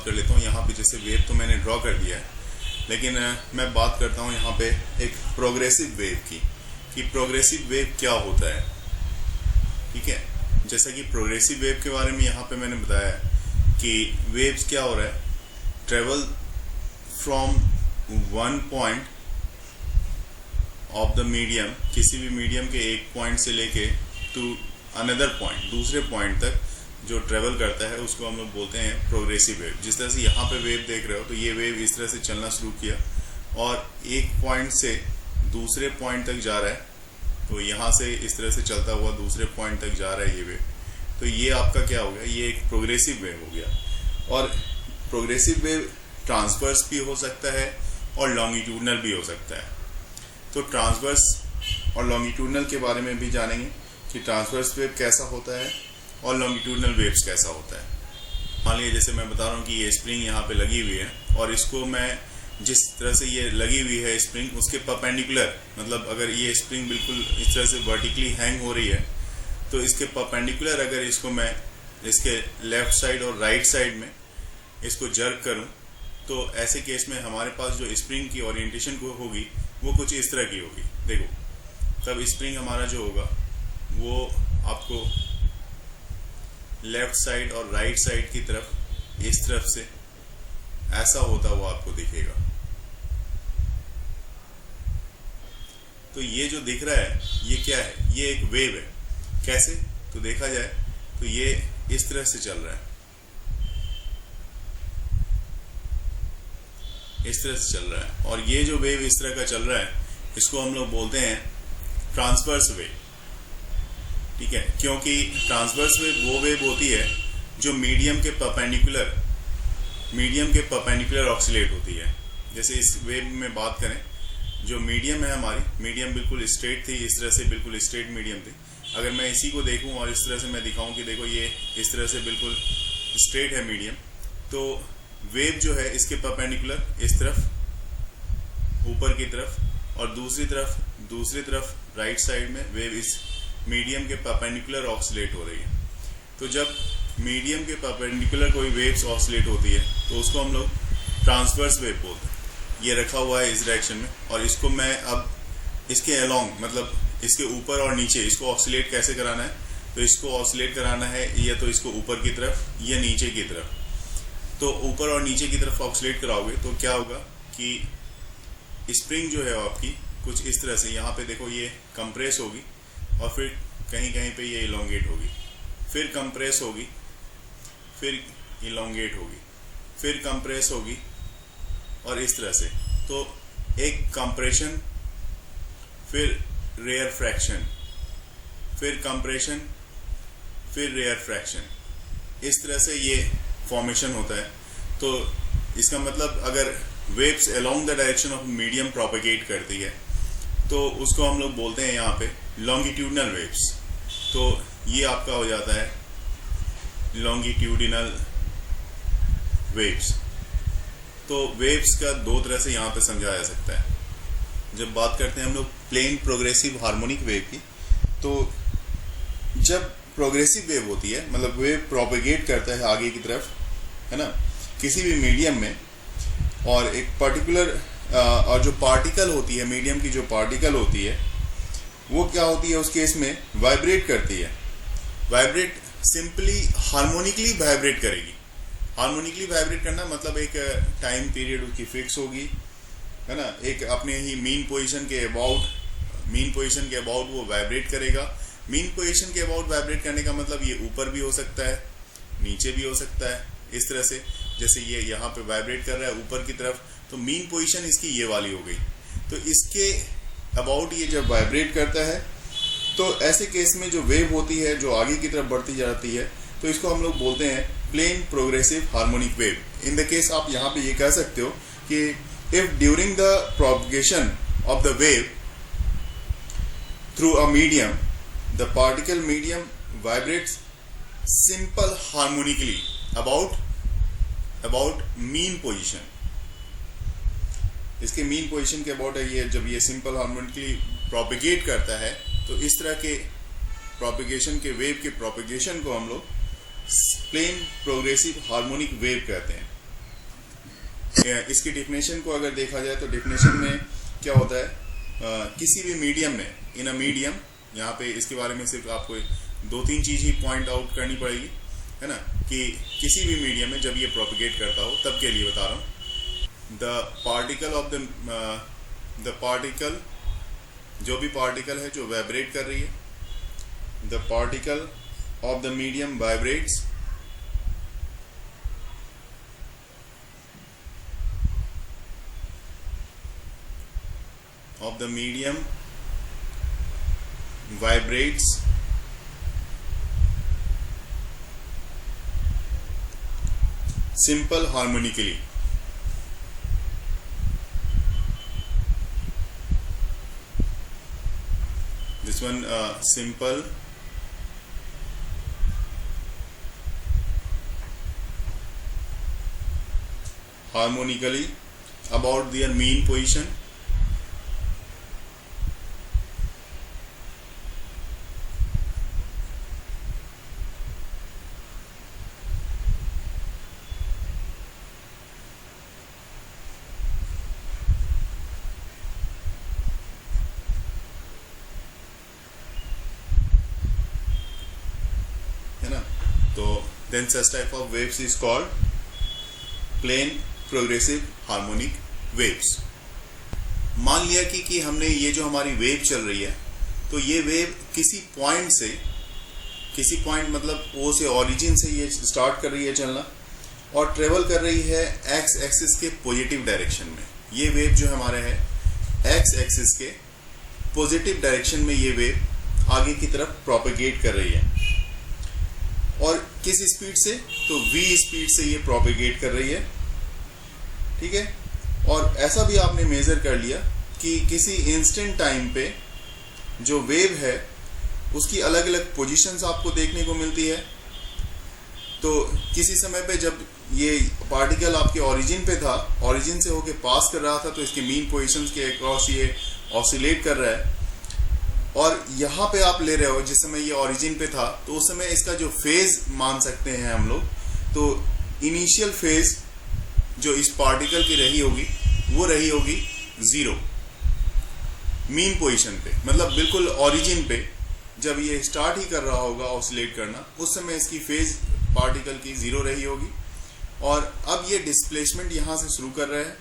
बात कर लेता हूँ। यहाँ पे जैसे वेव तो मैंने ड्रॉ कर दिया है, लेकिन मैं बात करता हूँ यहाँ पे एक प्रोग्रेसिव वेव की, कि प्रोग्रेसिव वेव क्या होता है। ठीक है, जैसा कि प्रोग्रेसिव वेव के बारे में यहाँ पे मैंने बताया कि वेव्स क्या हो रहा है, travel from one point of the medium, किसी भी मीडियम के एक पॉइंट से लेके टू अनदर पॉइंट, दूसरे पॉइंट तक जो ट्रेवल करता है उसको हम लोग बोलते हैं प्रोग्रेसिव वेव। जिस तरह से यहाँ पे वेव देख रहे हो, तो ये वेव इस तरह से चलना शुरू किया और एक पॉइंट से दूसरे पॉइंट तक जा रहा है, तो यहाँ से इस तरह से चलता हुआ दूसरे पॉइंट तक जा रहा है ये वेव। तो ये आपका क्या हो गया, ये एक प्रोग्रेसिव वेव हो गया। और प्रोग्रेसिव वेव ट्रांसवर्स भी हो सकता है और लॉन्गिट्यूडनल भी हो सकता है। तो ट्रांसवर्स और लॉन्गिट्यूडनल के बारे में भी जानेंगे कि ट्रांसवर्स वेव कैसा होता है और लॉन्गिट्यूडनल वेव्स कैसा होता है। मान लीजिए जैसे मैं बता रहा हूँ कि ये स्प्रिंग यहाँ पे लगी हुई है और इसको मैं जिस तरह से ये लगी हुई है स्प्रिंग, उसके परपेंडिकुलर, मतलब अगर ये स्प्रिंग बिल्कुल इस तरह से वर्टिकली हैंग हो रही है, तो इसके परपेंडिकुलर अगर इसको मैं इसके लेफ्ट साइड और राइट साइड में इसको जर्क करूं, तो ऐसे केस में हमारे पास जो स्प्रिंग की ओरिएंटेशन को होगी वो कुछ इस तरह की होगी। देखो, तब स्प्रिंग हमारा जो होगा वो आपको लेफ्ट साइड और राइट साइड की तरफ इस तरफ से ऐसा होता हुआ आपको दिखेगा। तो ये जो दिख रहा है ये क्या है, ये एक वेव है। कैसे, तो देखा जाए तो ये इस तरह से चल रहा है, इस तरह से चल रहा है। और ये जो वेव इस तरह का चल रहा है इसको हम लोग बोलते हैं ट्रांसवर्स वेव। ठीक है, क्योंकि ट्रांसवर्स वेव वो वेव होती है जो मीडियम के परपेंडिकुलर ऑक्सीलेट होती है। जैसे इस वेव में बात करें, जो मीडियम है हमारी, मीडियम बिल्कुल स्ट्रेट थी, इस तरह से बिल्कुल स्ट्रेट मीडियम थी। अगर मैं इसी को देखूं और इस तरह से मैं दिखाऊं कि देखो ये इस तरह से बिल्कुल स्ट्रेट है मीडियम, तो वेव जो है इसके परपेंडिकुलर इस तरफ ऊपर की तरफ, और दूसरी तरफ राइट साइड में वेव इस मीडियम के परपेंडिकुलर ऑक्सीलेट हो रही है। तो जब मीडियम के परपेंडिकुलर कोई वेव्स ऑक्सीलेट होती है तो उसको हम लोग ट्रांसवर्स वेव बोलते हैं। ये रखा हुआ है इस डायरेक्शन में, और इसको मैं अब इसके अलोंग, मतलब इसके ऊपर और नीचे इसको ऑक्सीलेट कैसे कराना है, तो इसको ऑक्सीलेट कराना है या तो इसको ऊपर की तरफ या नीचे की तरफ। तो ऊपर और नीचे की तरफ ऑक्सीलेट कराओगे तो क्या होगा कि स्प्रिंग जो है आपकी कुछ इस तरह से, यहाँ पे देखो ये कंप्रेस होगी और फिर कहीं कहीं पे ये इलोंगेट होगी, फिर कंप्रेस होगी, फिर इलोंगेट होगी, फिर कंप्रेस होगी, और इस तरह से। तो एक कंप्रेशन, फिर रेयर फ्रैक्शन, फिर कंप्रेशन, फिर रेयर फ्रैक्शन, इस तरह से ये फॉर्मेशन होता है। तो इसका मतलब अगर waves along the direction of medium propagate करती है तो उसको हम लोग बोलते हैं यहाँ पे लॉन्गिट्यूडनल वेव्स। तो ये आपका हो जाता है लॉन्गिट्यूडिनल वेव्स। तो वेव्स का दो तरह से यहाँ पे समझा जा सकता है। जब बात करते हैं हम लोग प्लेन प्रोग्रेसिव हार्मोनिक वेव की, तो जब प्रोग्रेसिव वेव होती है, मतलब वेव प्रोपेगेट करता है आगे की तरफ, है ना, किसी भी मीडियम में, और एक पर्टिकुलर और जो पार्टिकल होती है, मीडियम की जो पार्टिकल होती है वो क्या होती है उस केस में, वाइब्रेट करती है। वाइब्रेट सिंपली हार्मोनिकली वाइब्रेट करेगी। हार्मोनिकली वाइब्रेट करना मतलब एक टाइम पीरियड उसकी फिक्स होगी, है ना, एक अपने ही मीन पोजीशन के अबाउट वो वाइब्रेट करेगा। मीन पोजीशन के अबाउट वाइब्रेट करने का मतलब ये ऊपर भी हो सकता है, नीचे भी हो सकता है, इस तरह से। जैसे ये यहाँ पे वाइब्रेट कर रहा है ऊपर की तरफ, तो मीन पोजीशन इसकी ये वाली हो गई। तो इसके अबाउट ये जब वाइब्रेट करता है तो ऐसे केस में जो वेव होती है जो आगे की तरफ बढ़ती जाती है, तो इसको हम लोग बोलते हैं plane progressive harmonic wave. In the case आप यहाँ पे ये कह सकते हो कि if during the propagation of the wave through a medium, the particle medium vibrates simple harmonically about mean position. इसके मीन पोजीशन के अबाउट है ये, जब ये सिंपल हार्मोनिकली प्रोपेगेट करता है तो इस तरह के प्रोपेगेशन के वेव के प्रोपेगेशन को हम लोग प्लेन प्रोग्रेसिव हार्मोनिक वेव कहते हैं। इसकी डेफिनेशन को अगर देखा जाए तो डेफिनेशन में क्या होता है, किसी भी मीडियम में, इन अ मीडियम, यहाँ पे इसके बारे में सिर्फ आपको 2-3 चीज ही पॉइंट आउट करनी पड़ेगी, है ना, कि किसी भी मीडियम में जब ये प्रोपिगेट करता हो तब के लिए बता रहा हूँ। द पार्टिकल, जो भी पार्टिकल है जो वाइब्रेट कर रही है, the particle of the medium vibrates of the medium vibrates simple harmonically. This one simple harmonically about their mean position है ना। तो then such type of waves is called plane progressive harmonic waves। मान लिया कि हमने ये जो हमारी वेव चल रही है, तो ये वेव किसी पॉइंट मतलब O से, ओरिजिन से ये स्टार्ट कर रही है चलना और ट्रेवल कर रही है एक्स एक्सिस के पॉजिटिव डायरेक्शन में। ये वेव जो हमारे है एक्स एक्सिस के पॉजिटिव डायरेक्शन में ये वेव आगे की तरफ प्रोपेगेट कर रही है। और किस स्पीड से, तो v स्पीड से ये प्रोपेगेट कर रही है, ठीक है। और ऐसा भी आपने मेजर कर लिया कि किसी इंस्टेंट टाइम पे जो वेव है उसकी अलग अलग पोजीशंस आपको देखने को मिलती है। तो किसी समय पे जब ये पार्टिकल आपके ओरिजिन पे था, ओरिजिन से होके पास कर रहा था, तो इसके मीन पोजीशंस के अक्रॉस ये ऑसिलेट कर रहा है। और यहाँ पे आप ले रहे हो जिस समय ये ओरिजिन पे था, तो उस समय इसका जो फेज मान सकते हैं हम लोग, तो इनिशियल फेज जो इस पार्टिकल की रही होगी वो रही होगी 0 मीन पोजीशन पे, मतलब बिल्कुल ओरिजिन पे जब ये स्टार्ट ही कर रहा होगा ऑसिलेट करना, उस समय इसकी फेज पार्टिकल की 0 रही होगी। और अब ये डिस्प्लेसमेंट यहाँ से शुरू कर रहा है,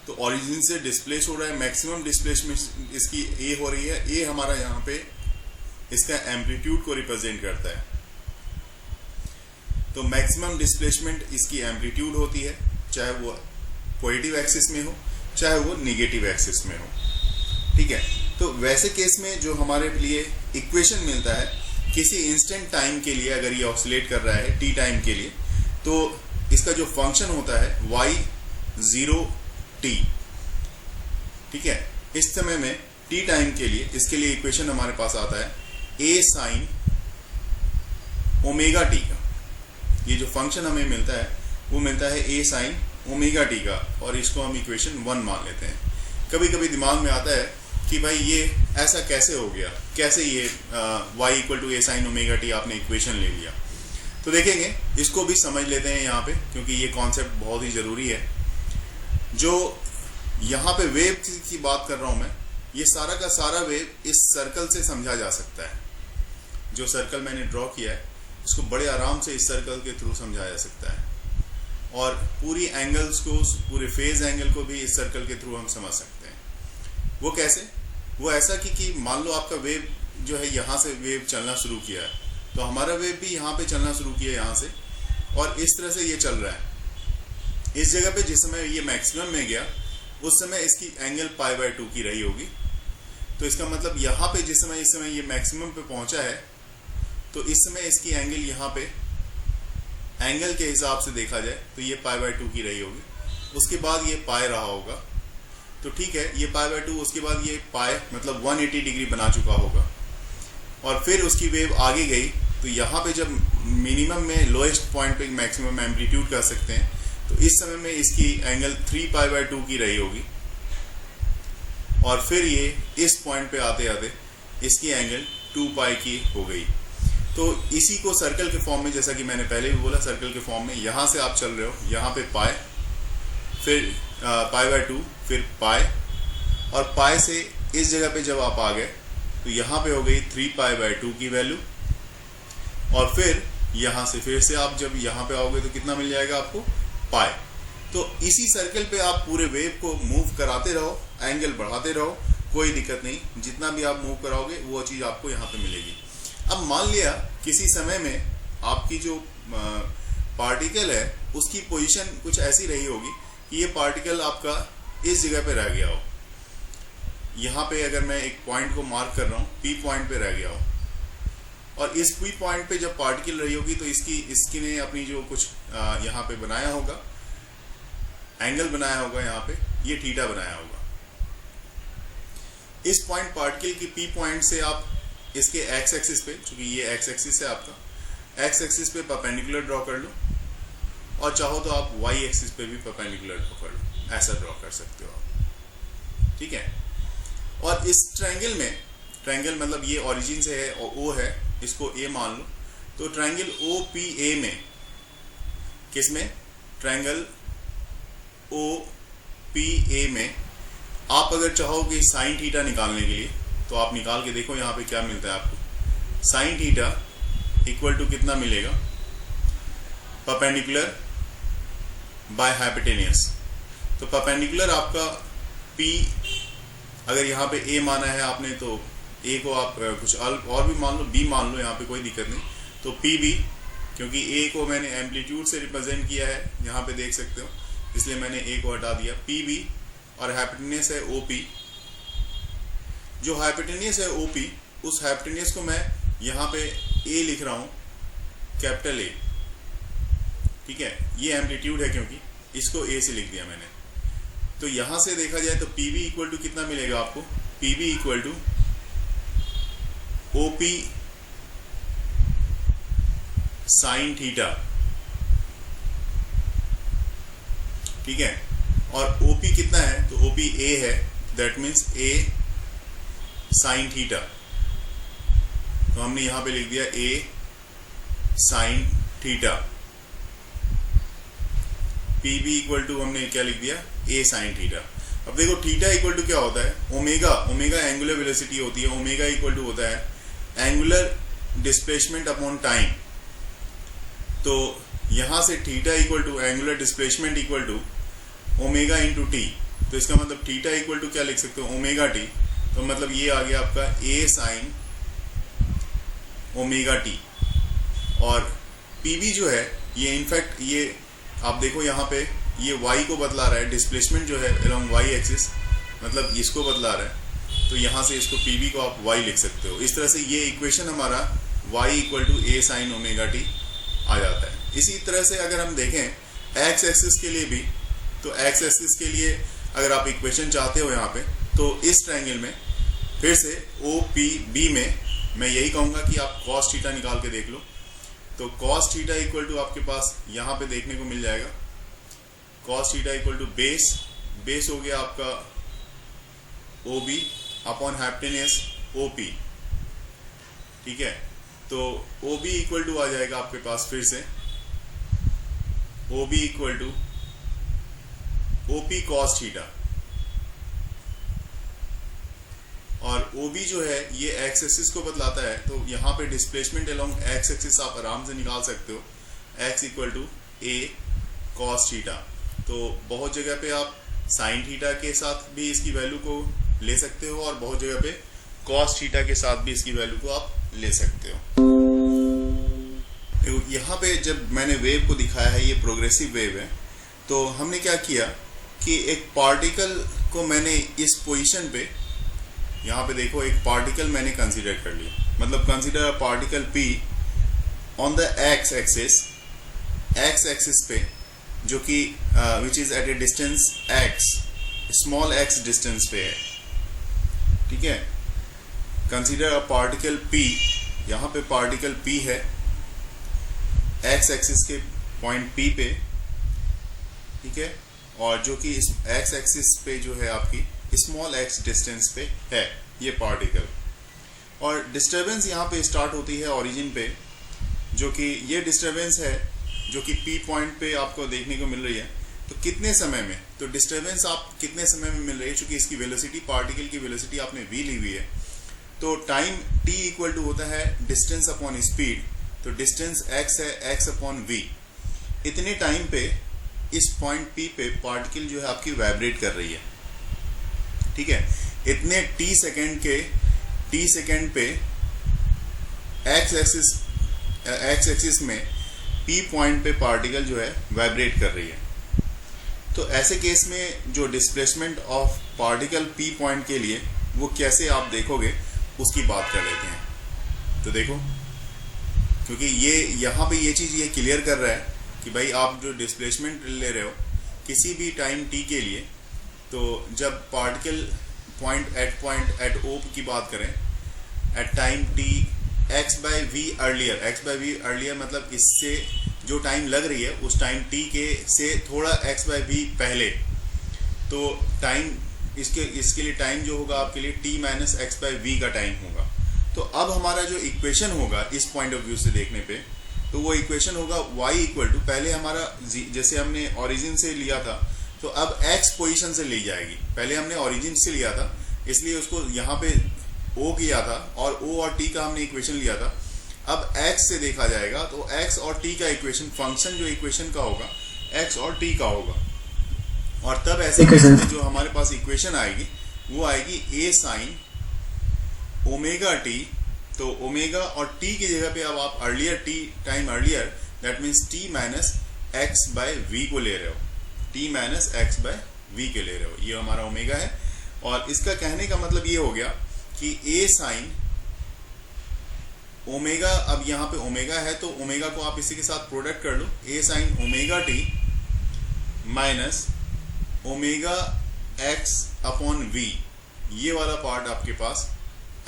तो ओरिजिन से डिस्प्लेस हो रहा है, मैक्सिमम डिस्प्लेसमेंट इसकी ए हो रही है। ए हमारा यहाँ पे इसका एम्पलीट्यूड को रिप्रेजेंट करता है। तो मैक्सिमम डिस्प्लेसमेंट इसकी एम्पलीट्यूड होती है, चाहे वो पॉजिटिव एक्सिस में हो चाहे वो निगेटिव एक्सिस में हो, ठीक है। तो वैसे केस में जो हमारे लिए इक्वेशन मिलता है किसी इंस्टेंट टाइम के लिए, अगर ये ऑसिलेट कर रहा है टी टाइम के लिए, तो इसका जो फंक्शन होता है y0t, ठीक है। इस समय में टी टाइम के लिए इसके लिए इक्वेशन हमारे पास आता है a sin ओमेगा टी का। ये जो फंक्शन हमें मिलता है वो मिलता है a sin ओमेगा टी का, और इसको हम इक्वेशन 1 मान लेते हैं। कभी कभी दिमाग में आता है कि भाई ये ऐसा कैसे हो गया, कैसे ये y equal to a sin omega T आपने इक्वेशन ले लिया। तो देखेंगे, इसको भी समझ लेते हैं यहाँ पे, क्योंकि ये कॉन्सेप्ट बहुत ही ज़रूरी है। जो यहाँ पे वेव की बात कर रहा हूँ मैं, ये सारा का सारा वेव इस सर्कल से समझा जा सकता है। जो सर्कल मैंने ड्रॉ किया है इसको बड़े आराम से इस सर्कल के थ्रू समझाया जा सकता है, और पूरी एंगल्स को, पूरे फेज एंगल को भी इस सर्कल के थ्रू हम समझ सकते हैं। वो कैसे? वो ऐसा कि मान लो आपका वेव जो है यहाँ से वेव चलना शुरू किया है, तो हमारा वेव भी यहाँ पे चलना शुरू किया यहाँ से, और इस तरह से ये चल रहा है। इस जगह पे जिस समय ये मैक्सिमम में गया उस समय इसकी एंगल π/2 की रही होगी। तो इसका मतलब यहाँ पे जिस समय इस समय ये मैक्सिमम पे पहुंचा है, तो इस समय इसकी एंगल यहाँ पे एंगल के हिसाब से देखा जाए तो ये π/2 की रही होगी। उसके बाद ये π रहा होगा, तो ठीक है, ये π/2, उसके बाद ये π मतलब 180 डिग्री बना चुका होगा। और फिर उसकी वेव आगे गई, तो यहाँ पे जब मिनिमम में लोएस्ट पॉइंट पे मैक्सिमम एम्पलीट्यूड कर सकते हैं, तो इस समय में इसकी एंगल 3π/2 की रही होगी। और फिर ये इस पॉइंट पे आते आते इसकी एंगल 2π की हो गई। तो इसी को सर्कल के फॉर्म में, जैसा कि मैंने पहले भी बोला, सर्कल के फॉर्म में यहाँ से आप चल रहे हो, यहाँ पे π, फिर π/2, फिर पाई, और पाई से इस जगह पे जब आप आ गए तो यहाँ पे हो गई 3π/2 की वैल्यू, और फिर यहाँ से फिर से आप जब यहाँ पे आओगे तो कितना मिल जाएगा आपको, पाई। तो इसी सर्कल पे आप पूरे वेव को मूव कराते रहो, एंगल बढ़ाते रहो, कोई दिक्कत नहीं, जितना भी आप मूव कराओगे वो चीज़ आपको यहाँ पे मिलेगी। अब मान लिया किसी समय में आपकी जो पार्टिकल है उसकी पोजीशन कुछ ऐसी रही होगी कि ये पार्टिकल आपका इस जगह पे रह गया हो, यहाँ पे अगर मैं एक पॉइंट को मार्क कर रहा हूँ, पी पॉइंट पे रह गया हो, और इस पी पॉइंट पे जब पार्टिकल रही होगी तो इसकी ने अपनी जो कुछ यहाँ पे बनाया होगा, एंगल बनाया होगा, यहाँ पे ये थीटा बनाया होगा। इस पॉइंट पार्टिकल की पी पॉइंट से आप इसके एक्स एक्सिस पे, चूंकि ये एक्स एक्सिस है आपका, एक्स एक्सिस पे परपेंडिकुलर ड्रॉ कर लो, और चाहो तो आप वाई एक्सिस पे भी परपेंडिकुलर ड्रॉ कर लो, ऐसा ड्रॉ कर सकते हो आप, ठीक है। और इस ट्रायंगल में, ट्रायंगल मतलब ये ओरिजिन से है और ओ है, इसको ए मान लो, तो ट्रायंगल ओ पी ए में, किसमें, ट्रायंगल ओ पी ए में आप अगर चाहो कि साइन थीटा निकालने के लिए तो आप निकाल के देखो यहाँ पे क्या मिलता है आपको। साइन थीटा इक्वल टू कितना मिलेगा, परपेंडिकुलर बाय हाइपोटेनियस। तो परपेंडिकुलर आपका P, अगर यहाँ पे A माना है आपने तो A को आप कुछ और भी मान लो, B मान लो, यहाँ पे कोई दिक्कत नहीं। तो PB, क्योंकि A को मैंने एम्पलीट्यूड से रिप्रेजेंट किया है, यहाँ पे देख सकते हो, इसलिए मैंने A को हटा दिया। PB और हाइपोटेनियस है OP। जो हाइपोटेनियस है OP, उस हाइपोटेनियस को मैं यहाँ पे A लिख रहा हूँ, कैपिटल A, ठीक है, ये एम्पलीट्यूड है क्योंकि इसको A से लिख दिया मैंने। तो यहाँ से देखा जाए तो PB इक्वल टू कितना मिलेगा आपको, PB equal to OP sine theta, ठीक है। और OP कितना है, तो OP A है, that means A sine theta. तो हमने यहाँ पे लिख दिया A sine theta. PB equal to हमने क्या लिख दिया, A साइन थीटा। अब देखो थीटा इक्वल टू क्या होता है, ओमेगा, ओमेगा एंगुलर वेलोसिटी होती है, ओमेगा इक्वल टू होता है एंगुलर डिस्प्लेसमेंट अपॉन टाइम। तो यहाँ से theta equal to angular displacement equal to omega into T. तो इसका मतलब थीटा इक्वल टू क्या लिख सकते हो, ओमेगा टी। तो मतलब ये आ गया आपका A साइन ओमेगा टी। और PB जो है ये इनफैक्ट ये आप देखो यहाँ पे ये y को बतला रहा है, डिस्प्लेसमेंट जो है अलोंग y एक्सिस, मतलब इसको बतला रहा है। तो यहाँ से इसको PB को आप y लिख सकते हो। इस तरह से ये इक्वेशन हमारा y equal to A sine omega t आ जाता है। इसी तरह से अगर हम देखें x एक्सिस के लिए भी, तो x एक्सिस के लिए अगर आप इक्वेशन चाहते हो यहाँ पे, तो इस ट्रायंगल में फिर से OPB में मैं यही कहूँगा कि आप cos थीटा निकाल के देख लो। तो cos थीटा इक्वल टू आपके पास यहाँ पे देखने को मिल जाएगा, cos theta equal to base हो गया आपका OB अपॉन हाइपोटेनियस OP, ठीक है। तो OB इक्वल टू आ जाएगा आपके पास फिर से OB equal to OP cos theta, और OB जो है ये एक्स एक्सिस को बतलाता है। तो यहाँ पे डिस्प्लेसमेंट अलोंग एक्स एक्सिस आप आराम से निकाल सकते हो, x equal to A cos theta. तो बहुत जगह पे आप साइन थीटा के साथ भी इसकी वैल्यू को ले सकते हो, और बहुत जगह पे cos थीटा के साथ भी इसकी वैल्यू को आप ले सकते हो। यहाँ पे जब मैंने वेव को दिखाया है, ये प्रोग्रेसिव वेव है, तो हमने क्या किया कि एक पार्टिकल को मैंने इस पोजीशन पे, यहाँ पे देखो एक पार्टिकल मैंने कंसीडर कर लिया, मतलब consider a particle P on the X axis पे, जो कि which is at a distance x, small x distance पे है, ठीक है। कंसीडर अ पार्टिकल P, यहाँ पे पार्टिकल P है x एक्सिस के पॉइंट P पे, ठीक है, और जो कि इस x एक्सिस पे जो है आपकी स्मॉल x डिस्टेंस पे है ये पार्टिकल। और डिस्टरबेंस यहाँ पे स्टार्ट होती है ओरिजिन पे, जो कि ये डिस्टरबेंस है जो कि P पॉइंट पे आपको देखने को मिल रही है। तो कितने समय में, तो डिस्टर्बेंस आप कितने समय में मिल रही है, चूंकि इसकी वेलोसिटी, पार्टिकल की वेलोसिटी आपने v ली हुई है, तो टाइम t इक्वल टू होता है डिस्टेंस अपॉन स्पीड, तो डिस्टेंस x है x अपॉन v। इतने टाइम पे इस पॉइंट P पे पार्टिकल जो है आपकी वाइब्रेट कर रही है, ठीक है। इतने t सेकेंड पे x एक्सिस में P पॉइंट पे पार्टिकल जो है वाइब्रेट कर रही है। तो ऐसे केस में जो displacement of particle P point के लिए वो कैसे आप देखोगे उसकी बात कर लेते हैं। तो देखो, क्योंकि ये यहाँ पे ये चीज़ ये क्लियर कर रहा है कि भाई आप जो डिस्प्लेसमेंट ले रहे हो किसी भी टाइम t के लिए, तो जब पार्टिकल पॉइंट एट O की बात करें at time t x by V earlier मतलब इससे जो टाइम लग रही है उस टाइम t के से थोड़ा x बाई वी पहले, तो टाइम इसके लिए टाइम जो होगा आपके लिए t minus X by V का टाइम होगा। तो अब हमारा जो इक्वेशन होगा इस पॉइंट ऑफ व्यू से देखने पे, तो वो इक्वेशन होगा y इक्वल टू, पहले हमारा जैसे हमने ओरिजिन से लिया था तो अब x पोजीशन से ली जाएगी। पहले हमने ओरिजिन से लिया था इसलिए उसको यहाँ पे O किया था और O और t का हमने इक्वेशन लिया था। अब x से देखा जाएगा तो x और t का इक्वेशन, फंक्शन जो इक्वेशन का होगा x और t का होगा, और तब ऐसे केस में जो हमारे पास इक्वेशन आएगी वो आएगी a साइन ओमेगा t। तो ओमेगा और t की जगह पे अब आप earlier time earlier, that means t minus x by v को ले रहे हो, t minus x by v के ले रहे हो, ये हमारा ओमेगा है। और इसका कहने का मतलब ये हो गया कि a साइन ओमेगा, अब यहाँ पे ओमेगा है तो ओमेगा को आप इसी के साथ प्रोडक्ट कर लो, a sine omega t minus omega x upon v, ये वाला पार्ट आपके पास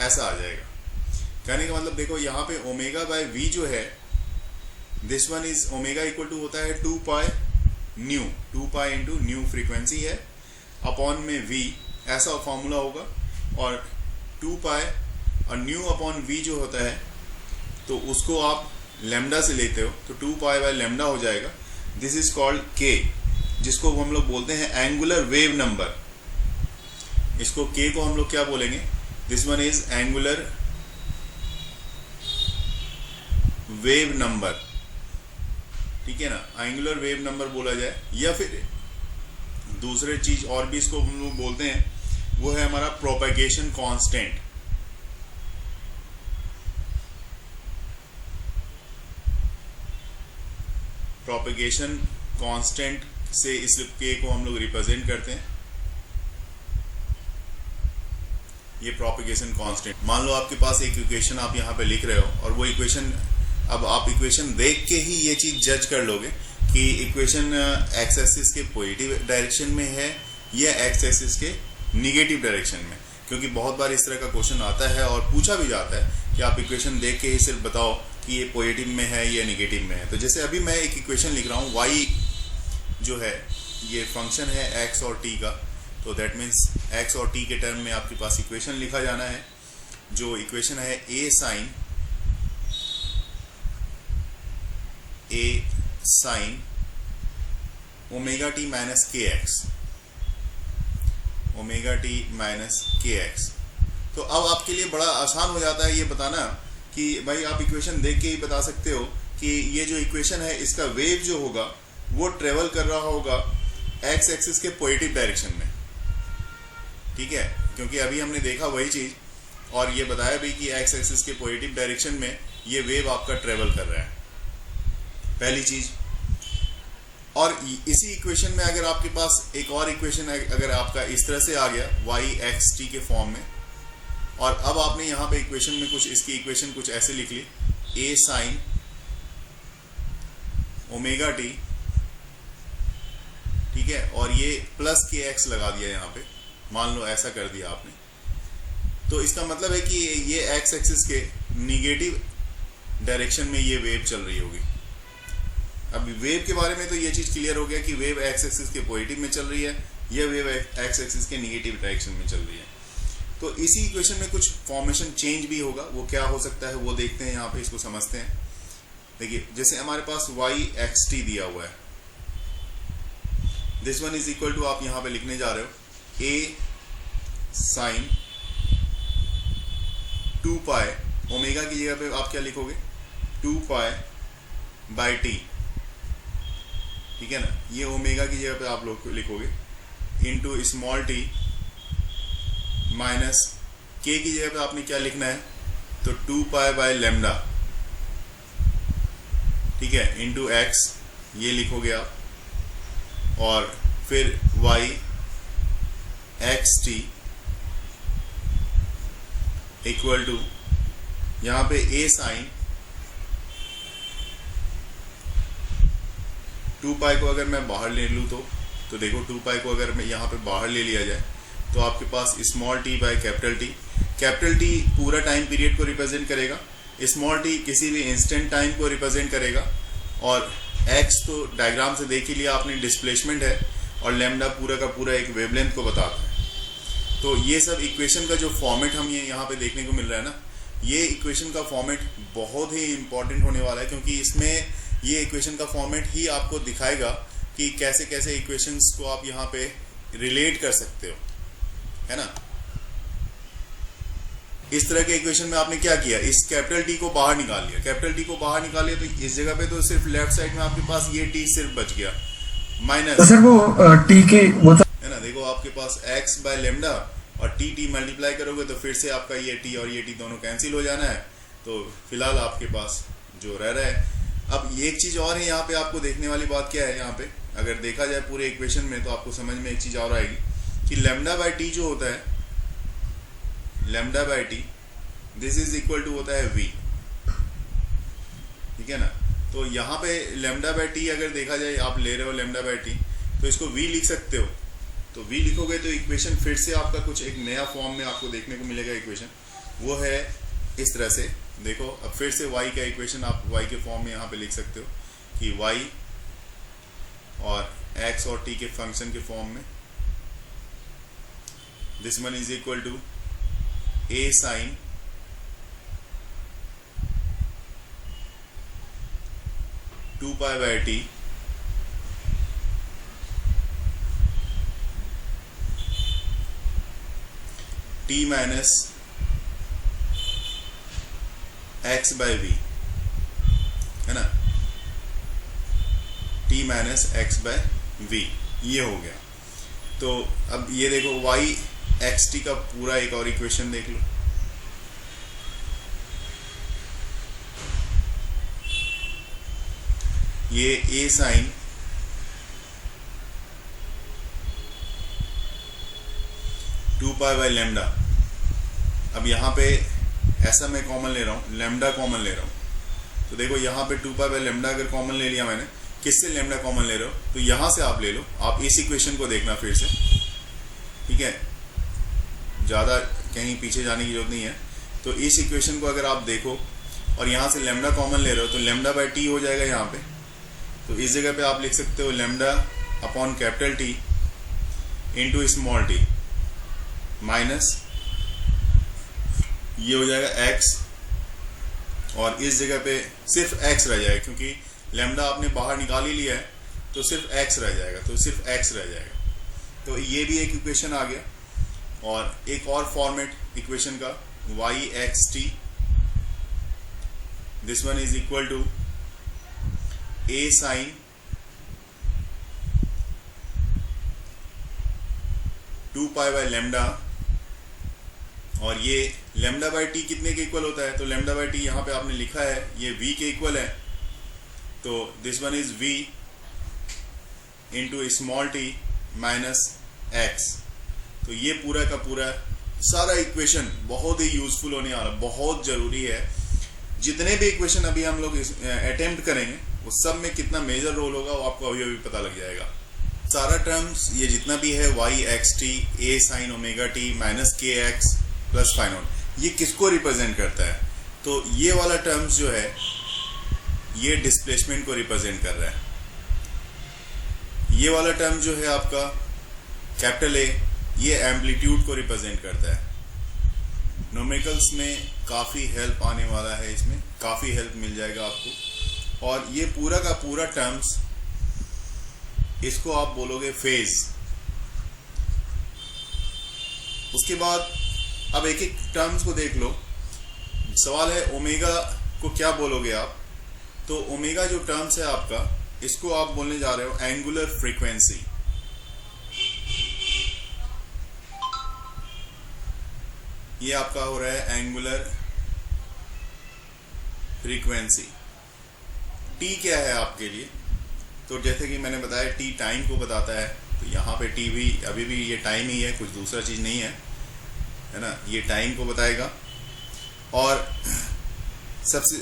ऐसा आ जाएगा। कहने का मतलब देखो यहाँ पे ओमेगा बाय वी जो है, this one is omega equal to होता है 2 pi nu, 2 pi into nu frequency है, अपॉन में वी, ऐसा फॉर्मूला होगा। और 2 पाई और न्यू अपॉन वी जो होता है तो उसको आप लेमडा से लेते हो तो 2 पाई बाय लेमडा हो जाएगा। दिस इज कॉल्ड के, जिसको हम लोग बोलते हैं एंगुलर वेव नंबर। इसको के को हम लोग क्या बोलेंगे, this one is angular wave number, ठीक है ना, एंगुलर वेव नंबर बोला जाए। या फिर दूसरे चीज और भी इसको हम लोग बोलते हैं, वो है हमारा प्रोपेगेशन कांस्टेंट। प्रोपेगेशन कांस्टेंट से इस के को हम लोग रिप्रेजेंट करते हैं, ये प्रोपेगेशन कांस्टेंट। मान लो आपके पास एक इक्वेशन आप यहाँ पे लिख रहे हो और वो इक्वेशन, अब आप इक्वेशन देख के ही ये चीज जज कर लोगे कि इक्वेशन एक्स एक्सिस के पॉजिटिव डायरेक्शन में है या एक्स एक्सिस के निगेटिव डायरेक्शन में, क्योंकि बहुत बार इस तरह का क्वेश्चन आता है और पूछा भी जाता है कि आप इक्वेशन देख के ही सिर्फ बताओ कि ये पॉजिटिव में है या निगेटिव में है। तो जैसे अभी मैं एक इक्वेशन लिख रहा हूँ, y जो है ये फंक्शन है x और t का, तो दैट मीन्स x और t के टर्म में आपके पास इक्वेशन लिखा जाना है, जो इक्वेशन है a sine omega t minus k x, omega t minus k x. तो अब आपके लिए बड़ा आसान हो जाता है ये बताना कि भाई आप इक्वेशन देख के ही बता सकते हो कि ये जो इक्वेशन है इसका वेव जो होगा वो ट्रेवल कर रहा होगा एक्स एक्सिस के पॉजिटिव डायरेक्शन में, ठीक है, क्योंकि अभी हमने देखा वही चीज और ये बताया भी कि एक्स एक्सिस के पॉजिटिव डायरेक्शन में ये वेव आपका ट्रेवल कर रहा है, पहली चीज। और इसी इक्वेशन में अगर आपके पास एक और इक्वेशन अगर आपका इस तरह से आ गया y एक्स टी के फॉर्म में, और अब आपने यहाँ पे इक्वेशन में कुछ इसकी इक्वेशन कुछ ऐसे लिख ली, a साइन ओमेगा टी, ठीक है, और ये प्लस के एक्स लगा दिया यहाँ पे, मान लो ऐसा कर दिया आपने, तो इसका मतलब है कि ये एक्स एक्सिस के निगेटिव डायरेक्शन में ये वेव चल रही होगी। अब वेव के बारे में तो ये चीज क्लियर हो गया कि वेव एक्स एक्सिस के पॉजिटिव में चल रही है, यह वेव एक्स एक्सिस के निगेटिव डायरेक्शन में चल रही है। तो इसी इक्वेशन में कुछ फॉर्मेशन चेंज भी होगा, वो क्या हो सकता है वो देखते हैं, यहाँ पे इसको समझते हैं। देखिए जैसे हमारे पास y एक्स टी दिया हुआ है, this one is equal to आप यहाँ पे लिखने जा रहे हो ए साइन 2 पाई, ओमेगा की जगह पे आप क्या लिखोगे 2 पाई बाई टी, ठीक है ना। ये ओमेगा की जगह पे आप लोग लिखोगे इनटू स्मॉल टी माइनस के की जगह पे आपने क्या लिखना है तो 2 पाई बाय लेमडा, ठीक है, इनटू एक्स ये लिखोगे आप, और फिर y x t equal to यहाँ पे ए साइन 2 पाई को अगर मैं बाहर ले लूँ तो देखो 2 पाई को अगर मैं यहाँ पे बाहर ले लिया जाए तो आपके पास small t by capital t पूरा टाइम पीरियड को रिप्रेजेंट करेगा, स्मॉल टी किसी भी इंस्टेंट टाइम को रिप्रेजेंट करेगा, और एक्स तो डायग्राम से देख ही लिया आपने डिस्प्लेसमेंट है, और लेमडा पूरा का पूरा एक वेवलेंथ को बताता है। तो ये सब इक्वेशन का जो फॉर्मेट हम ये यहाँ पे देखने को मिल रहा है ना, ये इक्वेशन का फॉर्मेट बहुत ही इंपॉर्टेंट होने वाला है, क्योंकि इसमें ये इक्वेशन का फॉर्मेट ही आपको दिखाएगा कि कैसे कैसे इक्वेशंस को आप यहाँ पे रिलेट कर सकते हो, है ना। इस तरह के इक्वेशन में आपने क्या किया, इस कैपिटल टी को बाहर निकाल लिया, तो इस जगह पे तो सिर्फ लेफ्ट साइड में आपके पास ये टी सिर्फ बच गया, माइनस सर वो टी के वो है ना। देखो आपके पास x बाय लेमडा और टी मल्टीप्लाई करोगे तो फिर से आपका ये टी और ये टी दोनों कैंसिल हो जाना है, तो फिलहाल आपके पास जो रह रहा है। अब ये एक चीज और है यहाँ पे आपको देखने वाली बात क्या है, यहाँ पे अगर देखा जाए पूरे इक्वेशन में तो आपको समझ में एक चीज और आएगी कि लेमडा बाय टी जो होता है, lambda by t this is equal to होता है v, ठीक है ना। तो यहाँ पे लेमडा बाय टी अगर देखा जाए आप ले रहे हो लेमडा बाय टी, तो इसको v लिख सकते हो, तो v लिखोगे तो इक्वेशन फिर से आपका कुछ एक नया फॉर्म में आपको देखने को मिलेगा इक्वेशन, वो है इस तरह से। देखो अब फिर से y का इक्वेशन आप y के फॉर्म में यहाँ पे लिख सकते हो कि y और x और t के फंक्शन के फॉर्म में this one is equal to a sine 2 pi by t t minus x by v, है ना, t minus x by v, ये हो गया। तो अब ये देखो वाई एक्स टी का पूरा एक और इक्वेशन देख लो, ये ए साइन 2 पाई बाय लेमडा, अब यहाँ पे ऐसा मैं कॉमन ले रहा हूँ, लेमडा कॉमन ले रहा हूँ, तो देखो यहाँ पे 2 पाई बाय लेमडा अगर कॉमन ले लिया मैंने, किससे लेमडा कॉमन ले रहे हो तो यहाँ से आप ले लो, आप इस इक्वेशन को देखना फिर से, ठीक है, ज़्यादा कहीं पीछे जाने की जरूरत नहीं है। तो इस इक्वेशन को अगर आप देखो और यहाँ से लेमडा कॉमन ले रहे हो तो लेमडा बाय टी हो जाएगा यहाँ पे, तो इस जगह पे आप लिख सकते हो lambda upon capital T into small T minus ये हो जाएगा x, और इस जगह पे सिर्फ x रह जाएगा, क्योंकि लेमडा आपने बाहर निकाल ही लिया है तो सिर्फ x रह जाएगा, तो सिर्फ x रह जाएगा। तो ये भी एक इक्वेशन आ गया, और एक और फॉर्मेट इक्वेशन का y x t, this one is equal to a sine 2 pi by lambda, और ये लेमडा बाय टी कितने के इक्वल होता है, तो लेमडा बाय टी यहाँ पे आपने लिखा है ये v के इक्वल है, तो this one is v into small T minus x. तो ये पूरा का पूरा सारा इक्वेशन बहुत ही यूजफुल होने वाला, बहुत जरूरी है। जितने भी इक्वेशन अभी हम लोग अटेम्प्ट करेंगे वो सब में कितना मेजर रोल होगा वो आपको अभी अभी पता लग जाएगा। सारा टर्म्स ये जितना भी है y x t a sine omega t minus k x plus phi naught, ये किसको रिप्रेजेंट करता है, तो ये वाला टर्म्स जो है ये डिस्प्लेसमेंट को रिप्रेजेंट कर रहा है। ये वाला टर्म जो है आपका कैपिटल ए, ये एम्पलीट्यूड को रिप्रेजेंट करता है। न्यूमेरिकल्स में काफ़ी हेल्प आने वाला है, इसमें काफ़ी हेल्प मिल जाएगा आपको। और ये पूरा का पूरा टर्म्स इसको आप बोलोगे फेज। उसके बाद अब एक एक टर्म्स को देख लो। सवाल है ओमेगा को क्या बोलोगे आप, तो ओमेगा जो टर्म्स है आपका, इसको आप बोलने जा रहे हो एंगुलर फ्रीक्वेंसी। ये आपका हो रहा है एंगुलर फ्रीक्वेंसी। टी क्या है आपके लिए, तो जैसे कि मैंने बताया टी टाइम को बताता है, तो यहाँ पे टी भी अभी भी ये टाइम ही है, कुछ दूसरा चीज़ नहीं है ना, ये टाइम को बताएगा। और सबसे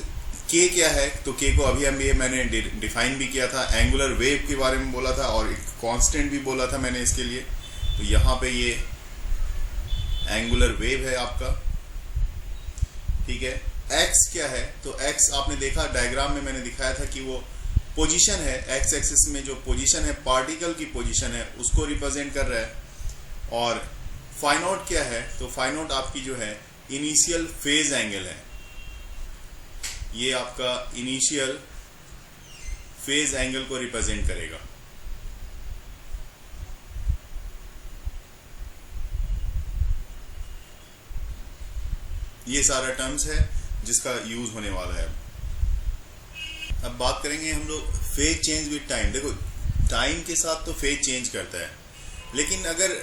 के क्या है, तो के को अभी मैंने डिफाइन भी किया था, एंगुलर वेव के बारे में बोला था और एक कांस्टेंट भी बोला था मैंने इसके लिए। तो यहाँ पे ये एंगुलर वेव है आपका, ठीक है। एक्स क्या है, तो एक्स आपने देखा डायग्राम में मैंने दिखाया था कि वो पोजीशन है, एक्स एक्सिस में जो पोजीशन है, पार्टिकल की पोजीशन है, उसको रिप्रेजेंट कर रहा है। और फाई नॉट क्या है, तो फाई नॉट आपकी जो है इनिशियल फेज एंगल है, ये आपका इनिशियल फेज एंगल को रिप्रेजेंट करेगा। ये सारा टर्म्स है जिसका यूज होने वाला है। अब बात करेंगे हम लोग फेज चेंज विद टाइम। देखो टाइम के साथ तो फेज चेंज करता है, लेकिन अगर